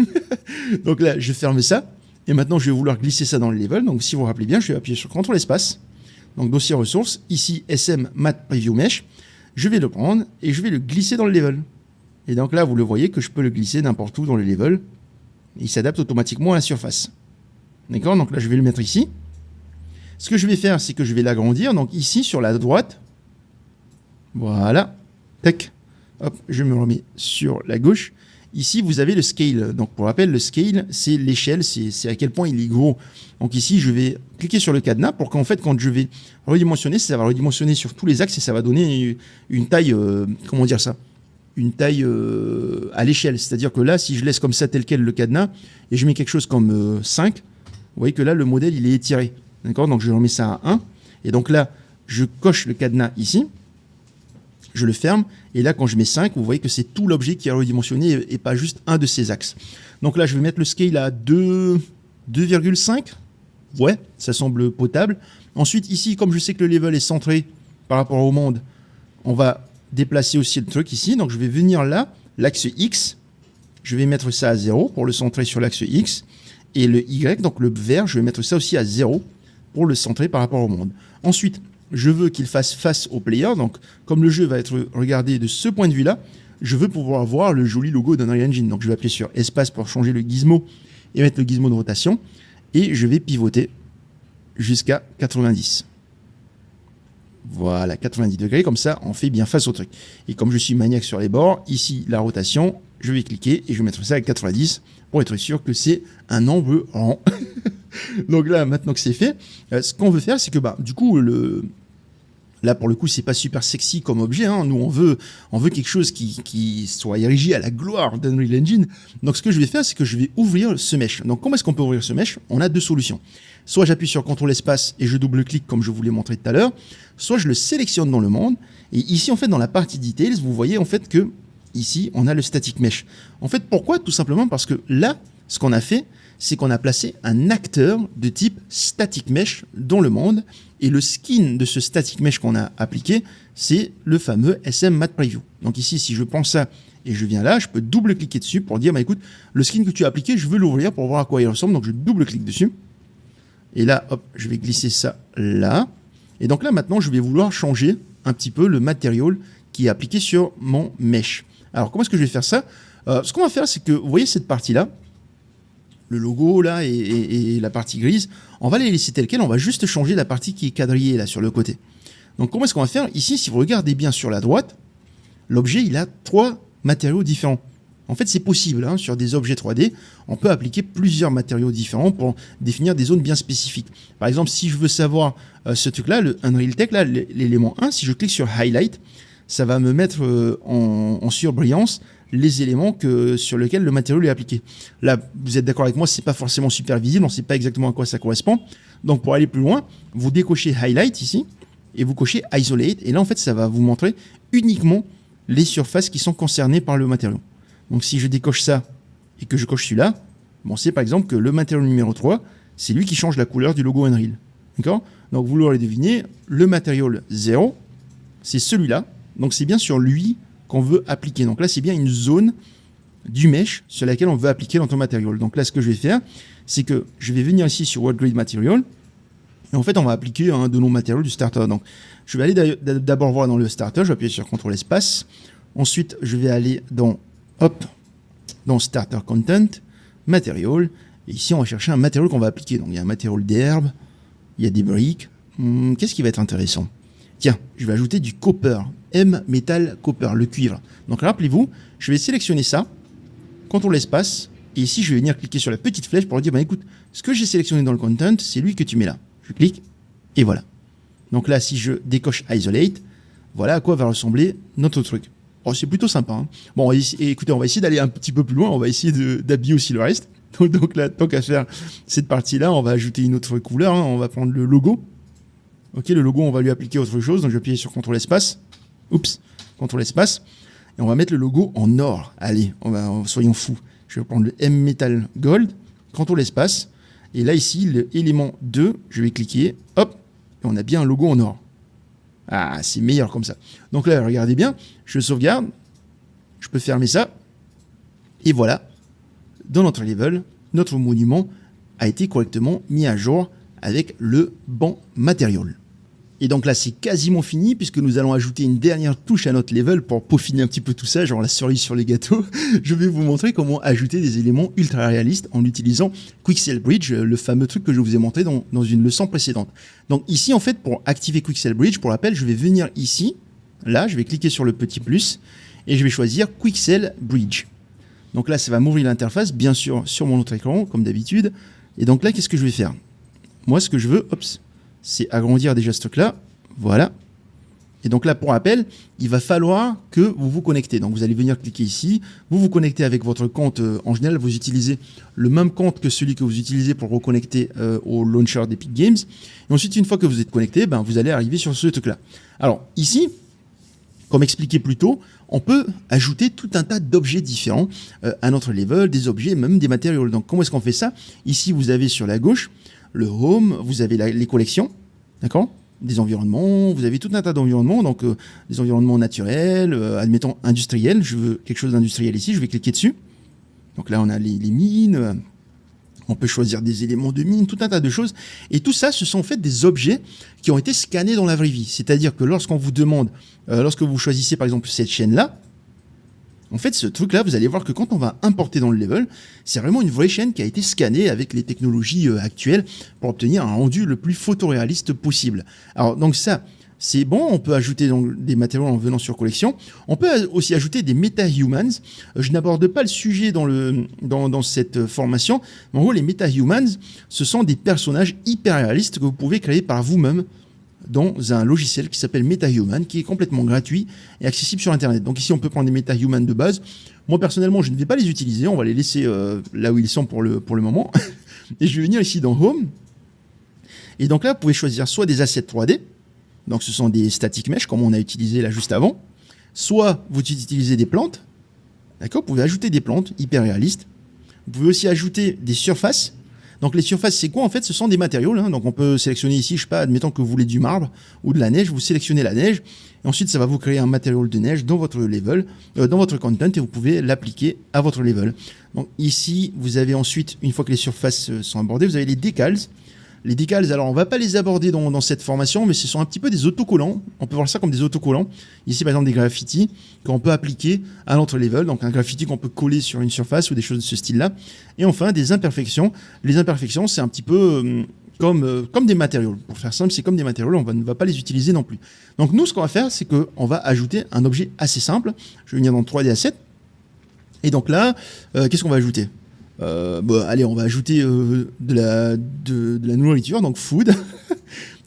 Donc là, je ferme ça. Et maintenant, je vais vouloir glisser ça dans le level. Donc si vous vous rappelez bien, je vais appuyer sur CTRL espace. Donc dossier ressources, ici SM Math Preview Mesh. Je vais le prendre et je vais le glisser dans le level. Et donc là, vous le voyez que je peux le glisser n'importe où dans le level. Il s'adapte automatiquement à la surface. D'accord? Donc là, je vais le mettre ici. Ce que je vais faire, c'est que je vais l'agrandir. Donc ici, sur la droite. Voilà. Tac. Hop, je me remets sur la gauche. Ici, vous avez le scale. Donc pour rappel, le scale, c'est l'échelle, c'est à quel point il est gros. Donc ici, je vais cliquer sur le cadenas pour qu'en fait, quand je vais redimensionner, ça va redimensionner sur tous les axes et ça va donner une taille, comment dire ça? Une taille à l'échelle. C'est-à-dire que là, si je laisse comme ça tel quel le cadenas et je mets quelque chose comme 5, vous voyez que là, le modèle, il est étiré. D'accord? Donc je remets ça à 1. Et donc là, je coche le cadenas ici. Je le ferme, et là, quand je mets 5, vous voyez que c'est tout l'objet qui est redimensionné et pas juste un de ces axes. Donc là, je vais mettre le scale à 2,5. Ouais, ça semble potable. Ensuite, ici, comme je sais que le level est centré par rapport au monde, on va déplacer aussi le truc ici. Donc je vais venir là, l'axe X, je vais mettre ça à 0 pour le centrer sur l'axe X. Et le Y, donc le vert, je vais mettre ça aussi à 0 pour le centrer par rapport au monde. Ensuite, je veux qu'il fasse face au player. Donc, comme le jeu va être regardé de ce point de vue-là, je veux pouvoir voir le joli logo d'Unreal Engine. Donc, je vais appuyer sur espace pour changer le gizmo et mettre le gizmo de rotation. Et je vais pivoter jusqu'à 90. Voilà, 90 degrés. Comme ça, on fait bien face au truc. Et comme je suis maniaque sur les bords, ici, la rotation, je vais cliquer et je vais mettre ça à 90 pour être sûr que c'est un angle rond. Donc là, maintenant que c'est fait, ce qu'on veut faire, c'est que du coup, là pour le coup, c'est pas super sexy comme objet. Hein. Nous, on veut quelque chose qui soit érigé à la gloire d'Unreal Engine. Donc ce que je vais faire, c'est que je vais ouvrir ce mesh. Donc comment est-ce qu'on peut ouvrir ce mesh? On a deux solutions. Soit j'appuie sur CTRL espace et je double-clique comme je vous l'ai montré tout à l'heure. Soit je le sélectionne dans le monde. Et ici, en fait, dans la partie Details, vous voyez en fait que ici, on a le Static Mesh. En fait, pourquoi? Tout simplement parce que là, ce qu'on a fait, c'est qu'on a placé un acteur de type Static Mesh dans le monde. Et le skin de ce Static Mesh qu'on a appliqué, c'est le fameux SM Math Preview. Donc ici, si je prends ça et je viens là, je peux double-cliquer dessus pour dire, écoute, le skin que tu as appliqué, je veux l'ouvrir pour voir à quoi il ressemble. Donc je double-clique dessus. Et là, hop, je vais glisser ça là. Et donc là, maintenant, je vais vouloir changer un petit peu le matériel qui est appliqué sur mon mesh. Alors, comment est-ce que je vais faire ça? Ce qu'on va faire, c'est que, vous voyez cette partie-là, le logo là et la partie grise, on va les laisser telles quelles, on va juste changer la partie qui est quadrillée là sur le côté. Donc comment est-ce qu'on va faire? Ici, si vous regardez bien sur la droite, l'objet il a 3 matériaux différents. En fait, c'est possible, hein, sur des objets 3D, on peut appliquer plusieurs matériaux différents pour définir des zones bien spécifiques. Par exemple, si je veux savoir ce truc-là, le Unreal Tech, là, l'élément 1, si je clique sur Highlight, ça va me mettre en surbrillance les éléments sur lesquels le matériau est appliqué. Là, vous êtes d'accord avec moi, c'est pas forcément super visible, on ne sait pas exactement à quoi ça correspond. Donc, pour aller plus loin, vous décochez Highlight ici, et vous cochez Isolate, et là, en fait, ça va vous montrer uniquement les surfaces qui sont concernées par le matériau. Donc, si je décoche ça, et que je coche celui-là, on sait par exemple que le matériau numéro 3, c'est lui qui change la couleur du logo Unreal. D'accord? Donc, vous l'aurez deviné, le matériau 0, c'est celui-là. Donc, c'est bien sur lui qu'on veut appliquer. Donc là, c'est bien une zone du mesh sur laquelle on veut appliquer notre matériel. Donc là, ce que je vais faire, c'est que je vais venir ici sur World Grid Material. Et en fait, on va appliquer un de nos matériaux du starter. Donc, je vais aller d'abord voir dans le starter. Je vais appuyer sur CTRL espace. Ensuite, je vais aller dans Starter Content, Material. Et ici, on va chercher un matériau qu'on va appliquer. Donc, il y a un matériau d'herbe, il y a des briques. Qu'est-ce qui va être intéressant? Tiens, je vais ajouter du copper. M-Metal Copper, le cuivre. Donc rappelez-vous, je vais sélectionner ça, CTRL espace, et ici je vais venir cliquer sur la petite flèche pour dire, écoute, ce que j'ai sélectionné dans le content, c'est lui que tu mets là. Je clique, et voilà. Donc là, si je décoche Isolate, voilà à quoi va ressembler notre truc. Oh, c'est plutôt sympa. Hein. Bon, écoutez, on va essayer d'aller un petit peu plus loin, on va essayer d'habiller aussi le reste. Donc là, tant qu'à faire cette partie-là, on va ajouter une autre couleur, hein. On va prendre le logo. Ok, le logo, on va lui appliquer autre chose, donc je vais appuyer sur CTRL espace. Oups, CTRL espace. Et on va mettre le logo en or. Allez, soyons fous. Je vais prendre le M-Metal Gold, CTRL espace. Et là, ici, l'élément 2, je vais cliquer. Hop, et on a bien un logo en or. Ah, c'est meilleur comme ça. Donc là, regardez bien, je sauvegarde, je peux fermer ça, et voilà, dans notre level, notre monument a été correctement mis à jour avec le bon matériel. Et donc là, c'est quasiment fini puisque nous allons ajouter une dernière touche à notre level pour peaufiner un petit peu tout ça, genre la cerise sur les gâteaux. Je vais vous montrer comment ajouter des éléments ultra réalistes en utilisant Quixel Bridge, le fameux truc que je vous ai montré dans une leçon précédente. Donc ici, en fait, pour activer Quixel Bridge, pour rappel, je vais venir ici, là, je vais cliquer sur le petit plus et je vais choisir Quixel Bridge. Donc là, ça va m'ouvrir l'interface, bien sûr, sur mon autre écran, comme d'habitude. Et donc là, qu'est-ce que je vais faire? Moi, ce que je veux, c'est agrandir déjà ce truc-là. Voilà. Et donc là, pour rappel, il va falloir que vous vous connectez. Donc vous allez venir cliquer ici, vous vous connectez avec votre compte. En général, vous utilisez le même compte que celui que vous utilisez pour reconnecter au launcher d'Epic Games. Et ensuite, une fois que vous êtes connecté, vous allez arriver sur ce truc-là. Alors ici, comme expliqué plus tôt, on peut ajouter tout un tas d'objets différents à notre level, des objets, même des matériaux. Donc comment est-ce qu'on fait ça? Ici, vous avez sur la gauche le home, vous avez les collections, d'accord? Des environnements, vous avez tout un tas d'environnements, donc des environnements naturels, admettons industriels. Je veux quelque chose d'industriel ici, je vais cliquer dessus. Donc là, on a les mines, on peut choisir des éléments de mine, tout un tas de choses. Et tout ça, ce sont en fait des objets qui ont été scannés dans la vraie vie. C'est-à-dire que lorsqu'on vous demande, lorsque vous choisissez par exemple cette chaîne-là, en fait, ce truc-là, vous allez voir que quand on va importer dans le level, c'est vraiment une vraie chaîne qui a été scannée avec les technologies actuelles pour obtenir un rendu le plus photoréaliste possible. Alors, donc ça, c'est bon, on peut ajouter donc des matériaux en venant sur collection. On peut aussi ajouter des meta-humans. Je n'aborde pas le sujet dans cette formation. Mais en gros, les meta-humans, ce sont des personnages hyper réalistes que vous pouvez créer par vous-même dans un logiciel qui s'appelle MetaHuman, qui est complètement gratuit et accessible sur Internet. Donc ici, on peut prendre des MetaHuman de base. Moi, personnellement, je ne vais pas les utiliser. On va les laisser là où ils sont pour le moment. Et je vais venir ici dans Home. Et donc là, vous pouvez choisir soit des assets 3D. Donc ce sont des static mesh, comme on a utilisé là juste avant. Soit vous utilisez des plantes. D'accord? Vous pouvez ajouter des plantes hyper réalistes. Vous pouvez aussi ajouter des surfaces. Donc les surfaces, c'est quoi? En fait, ce sont des matériaux. Donc on peut sélectionner ici, je sais pas, admettons que vous voulez du marbre ou de la neige, vous sélectionnez la neige, et ensuite ça va vous créer un matériau de neige dans votre level, dans votre content, et vous pouvez l'appliquer à votre level. Donc ici, vous avez ensuite, une fois que les surfaces sont abordées, vous avez les decals. Les decals, alors on va pas les aborder dans cette formation, mais ce sont un petit peu des autocollants. On peut voir ça comme des autocollants. Ici, par exemple, des graffitis qu'on peut appliquer à notre level. Donc un graffiti qu'on peut coller sur une surface ou des choses de ce style-là. Et enfin, des imperfections. Les imperfections, c'est un petit peu comme des matériaux. Pour faire simple, c'est comme des matériaux. On ne va pas les utiliser non plus. Donc nous, ce qu'on va faire, c'est qu'on va ajouter un objet assez simple. Je vais venir dans 3D Asset. Et donc là, qu'est-ce qu'on va ajouter? Allez, on va ajouter de la nourriture, donc food.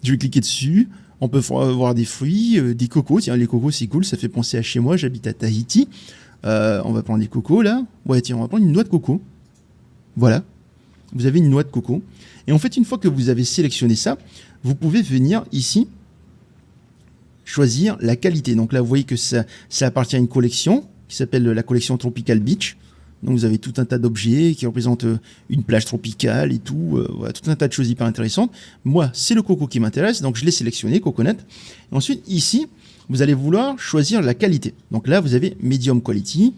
Je vais cliquer dessus. On peut voir des fruits, des cocos. Tiens, les cocos, c'est cool. Ça fait penser à chez moi. J'habite à Tahiti. On va prendre des cocos là. Ouais, tiens, on va prendre une noix de coco. Voilà. Vous avez une noix de coco. Et en fait, une fois que vous avez sélectionné ça, vous pouvez venir ici choisir la qualité. Donc là, vous voyez que ça appartient à une collection qui s'appelle la collection Tropical Beach. Donc vous avez tout un tas d'objets qui représentent une plage tropicale et tout, voilà, tout un tas de choses hyper intéressantes. Moi, c'est le coco qui m'intéresse, donc je l'ai sélectionné, coconut. Et ensuite, ici, vous allez vouloir choisir la qualité. Donc là, vous avez Medium Quality.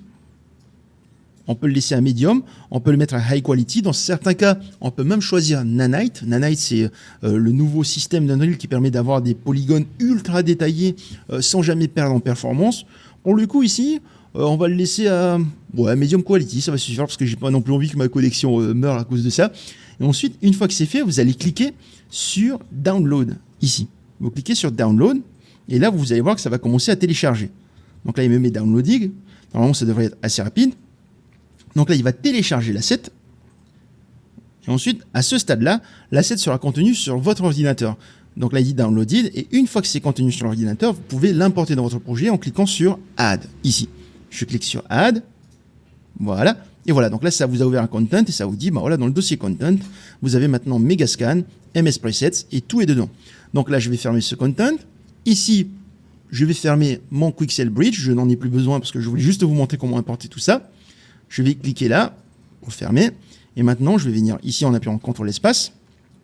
On peut le laisser à Medium, on peut le mettre à High Quality. Dans certains cas, on peut même choisir Nanite. Nanite, c'est le nouveau système d'Unreal qui permet d'avoir des polygones ultra détaillés sans jamais perdre en performance. Pour le coup, ici, on va le laisser à Medium Quality, ça va suffire parce que j'ai pas non plus envie que ma connexion meure à cause de ça. Et ensuite, une fois que c'est fait, vous allez cliquer sur Download, ici. Vous cliquez sur Download, et là, vous allez voir que ça va commencer à télécharger. Donc là, il me met Downloading. Normalement, ça devrait être assez rapide. Donc là, il va télécharger l'asset. Et ensuite, à ce stade-là, l'asset sera contenu sur votre ordinateur. Donc là, il dit Downloaded, et une fois que c'est contenu sur l'ordinateur, vous pouvez l'importer dans votre projet en cliquant sur Add, ici. Je clique sur Add, voilà, et voilà, donc là, ça vous a ouvert un content, et ça vous dit, voilà, dans le dossier content, vous avez maintenant Megascan, MS Presets, et tout est dedans. Donc là, je vais fermer ce content. Ici, je vais fermer mon Quixel Bridge, je n'en ai plus besoin parce que je voulais juste vous montrer comment importer tout ça. Je vais cliquer là, pour fermer, et maintenant, je vais venir ici en appuyant CTRL espace,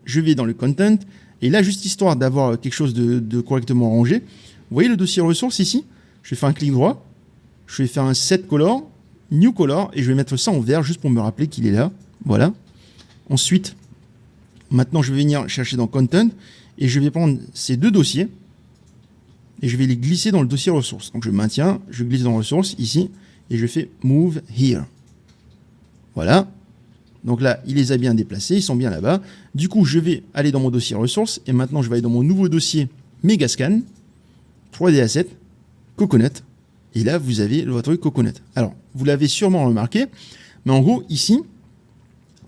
je vais dans le content, et là, juste histoire d'avoir quelque chose de correctement rangé, Vous voyez le dossier ressources ici? Je vais faire un clic droit, je vais faire un set color, new color, et je vais mettre ça en vert juste pour me rappeler qu'il est là. Voilà. Ensuite, maintenant je vais venir chercher dans content, et je vais prendre ces deux dossiers, et je vais les glisser dans le dossier ressources. Donc je maintiens, je glisse dans ressources ici, et je fais move here. Voilà. Donc là, il les a bien déplacés, ils sont bien là-bas. Du coup, je vais aller dans mon dossier ressources, et maintenant je vais aller dans mon nouveau dossier Megascan, 3D Asset, Coconut, et là vous avez votre Coconut. Alors, vous l'avez sûrement remarqué, mais en gros, ici,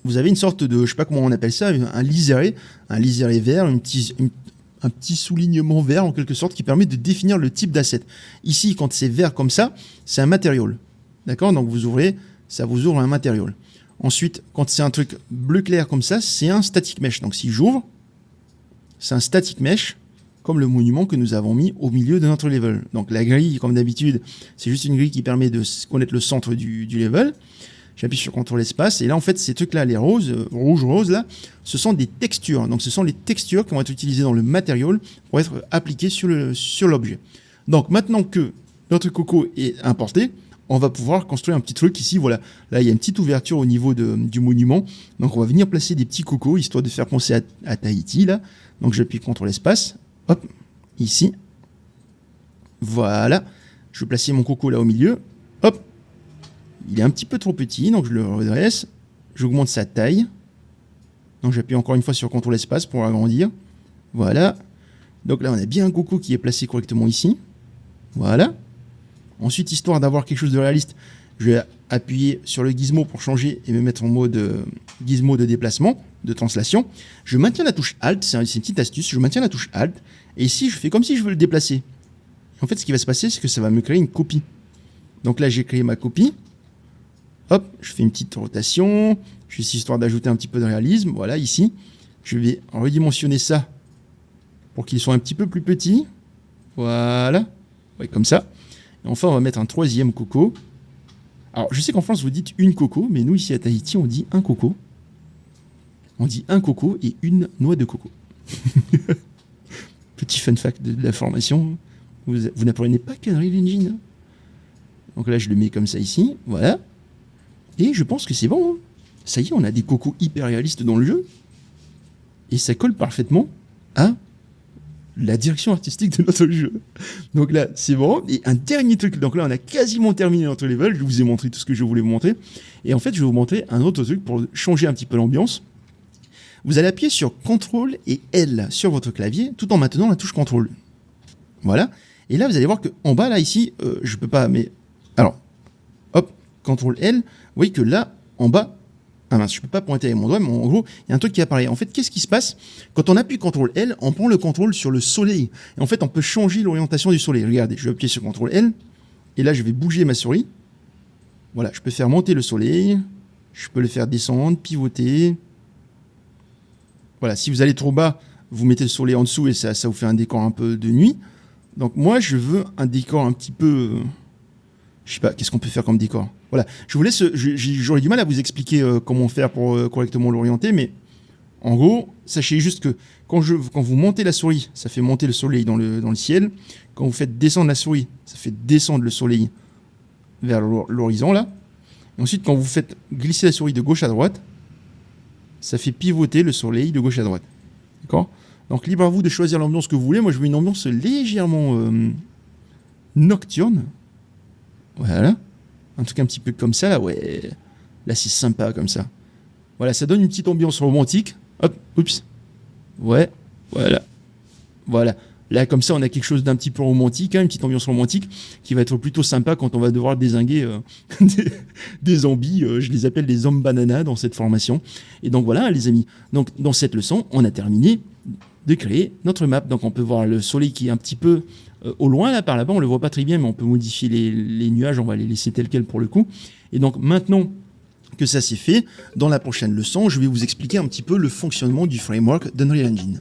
vous avez une sorte de, je sais pas comment on appelle ça, un liseré vert, un petit soulignement vert en quelque sorte qui permet de définir le type d'asset. Ici, quand c'est vert comme ça, c'est un material. D'accord? Donc vous ouvrez, ça vous ouvre un material. Ensuite, quand c'est un truc bleu clair comme ça, c'est un static mesh. Donc si j'ouvre, c'est un static mesh, comme le monument que nous avons mis au milieu de notre level. Donc la grille, comme d'habitude, c'est juste une grille qui permet de connaître le centre du level. J'appuie sur CTRL espace, et là en fait ces trucs-là, les roses, rouge-rose là, ce sont des textures. Donc ce sont les textures qui vont être utilisées dans le matériel pour être appliquées sur l'objet. Donc maintenant que notre coco est importé, on va pouvoir construire un petit truc ici. Voilà, là il y a une petite ouverture au niveau du monument. Donc on va venir placer des petits cocos histoire de faire penser à Tahiti là. Donc j'appuie CTRL espace, hop, ici. Voilà, je vais placer mon coco là au milieu, hop. Il est un petit peu trop petit, donc je le redresse. J'augmente sa taille. Donc j'appuie encore une fois sur CTRL espace pour agrandir. Voilà. Donc là, on a bien un coco qui est placé correctement ici. Voilà. Ensuite, histoire d'avoir quelque chose de réaliste, je vais appuyer sur le gizmo pour changer et me mettre en mode gizmo de déplacement, de translation. Je maintiens la touche Alt, c'est une petite astuce. Je maintiens la touche Alt. Et ici, je fais comme si je veux le déplacer. En fait, ce qui va se passer, c'est que ça va me créer une copie. Donc là, j'ai créé ma copie. Hop, je fais une petite rotation, juste histoire d'ajouter un petit peu de réalisme. Voilà, ici, je vais redimensionner ça pour qu'il soit un petit peu plus petit. Voilà, ouais, comme ça. Et enfin, on va mettre un troisième coco. Alors, je sais qu'en France, vous dites une coco, mais nous, ici à Tahiti, on dit un coco. On dit un coco et une noix de coco. Petit fun fact de la formation. Vous n'apprenez pas qu'Unreal Engine. Donc là, je le mets comme ça ici. Voilà. Et je pense que c'est bon. Hein. Ça y est, on a des cocos hyper réalistes dans le jeu. Et ça colle parfaitement à la direction artistique de notre jeu. Donc là, c'est bon. Et un dernier truc. Donc là, on a quasiment terminé notre level. Je vous ai montré tout ce que je voulais vous montrer. Et en fait, je vais vous montrer un autre truc pour changer un petit peu l'ambiance. Vous allez appuyer sur CTRL et L sur votre clavier, tout en maintenant la touche CTRL. Voilà. Et là, vous allez voir qu'en bas, là, ici, je peux pas, mais... Alors, hop, CTRL L. Vous voyez que là, en bas, ah mince, je peux pas pointer avec mon doigt, mais en gros, il y a un truc qui apparaît. En fait, qu'est-ce qui se passe? Quand on appuie CTRL L, on prend le contrôle sur le soleil. Et en fait, on peut changer l'orientation du soleil. Regardez, je vais appuyer sur CTRL L, et là, je vais bouger ma souris. Voilà, je peux faire monter le soleil, je peux le faire descendre, pivoter. Voilà, si vous allez trop bas, vous mettez le soleil en dessous et ça vous fait un décor un peu de nuit. Donc moi, je veux un décor un petit peu... je sais pas, qu'est-ce qu'on peut faire comme décor? Voilà, je vous laisse, j'aurais du mal à vous expliquer comment faire pour correctement l'orienter, mais en gros, sachez juste que quand vous montez la souris, ça fait monter le soleil dans le ciel. Quand vous faites descendre la souris, ça fait descendre le soleil vers l'horizon, là. Et ensuite, quand vous faites glisser la souris de gauche à droite, ça fait pivoter le soleil de gauche à droite. D'accord? Donc, libre à vous de choisir l'ambiance que vous voulez. Moi, je veux une ambiance légèrement nocturne. Voilà. Un truc un petit peu comme ça, là, ouais. Là, c'est sympa, comme ça. Voilà, ça donne une petite ambiance romantique. Hop, oups. Ouais, voilà. Voilà. Là, comme ça, on a quelque chose d'un petit peu romantique, hein, une petite ambiance romantique qui va être plutôt sympa quand on va devoir dézinguer des zombies. Je les appelle des zombies bananas dans cette formation. Et donc, voilà, les amis. Donc, dans cette leçon, on a terminé de créer notre map. Donc, on peut voir le soleil qui est un petit peu au loin, là, par là-bas. On le voit pas très bien, mais on peut modifier les nuages. On va les laisser tels quels pour le coup. Et donc, maintenant que ça c'est fait, dans la prochaine leçon, je vais vous expliquer un petit peu le fonctionnement du framework d'Unreal Engine.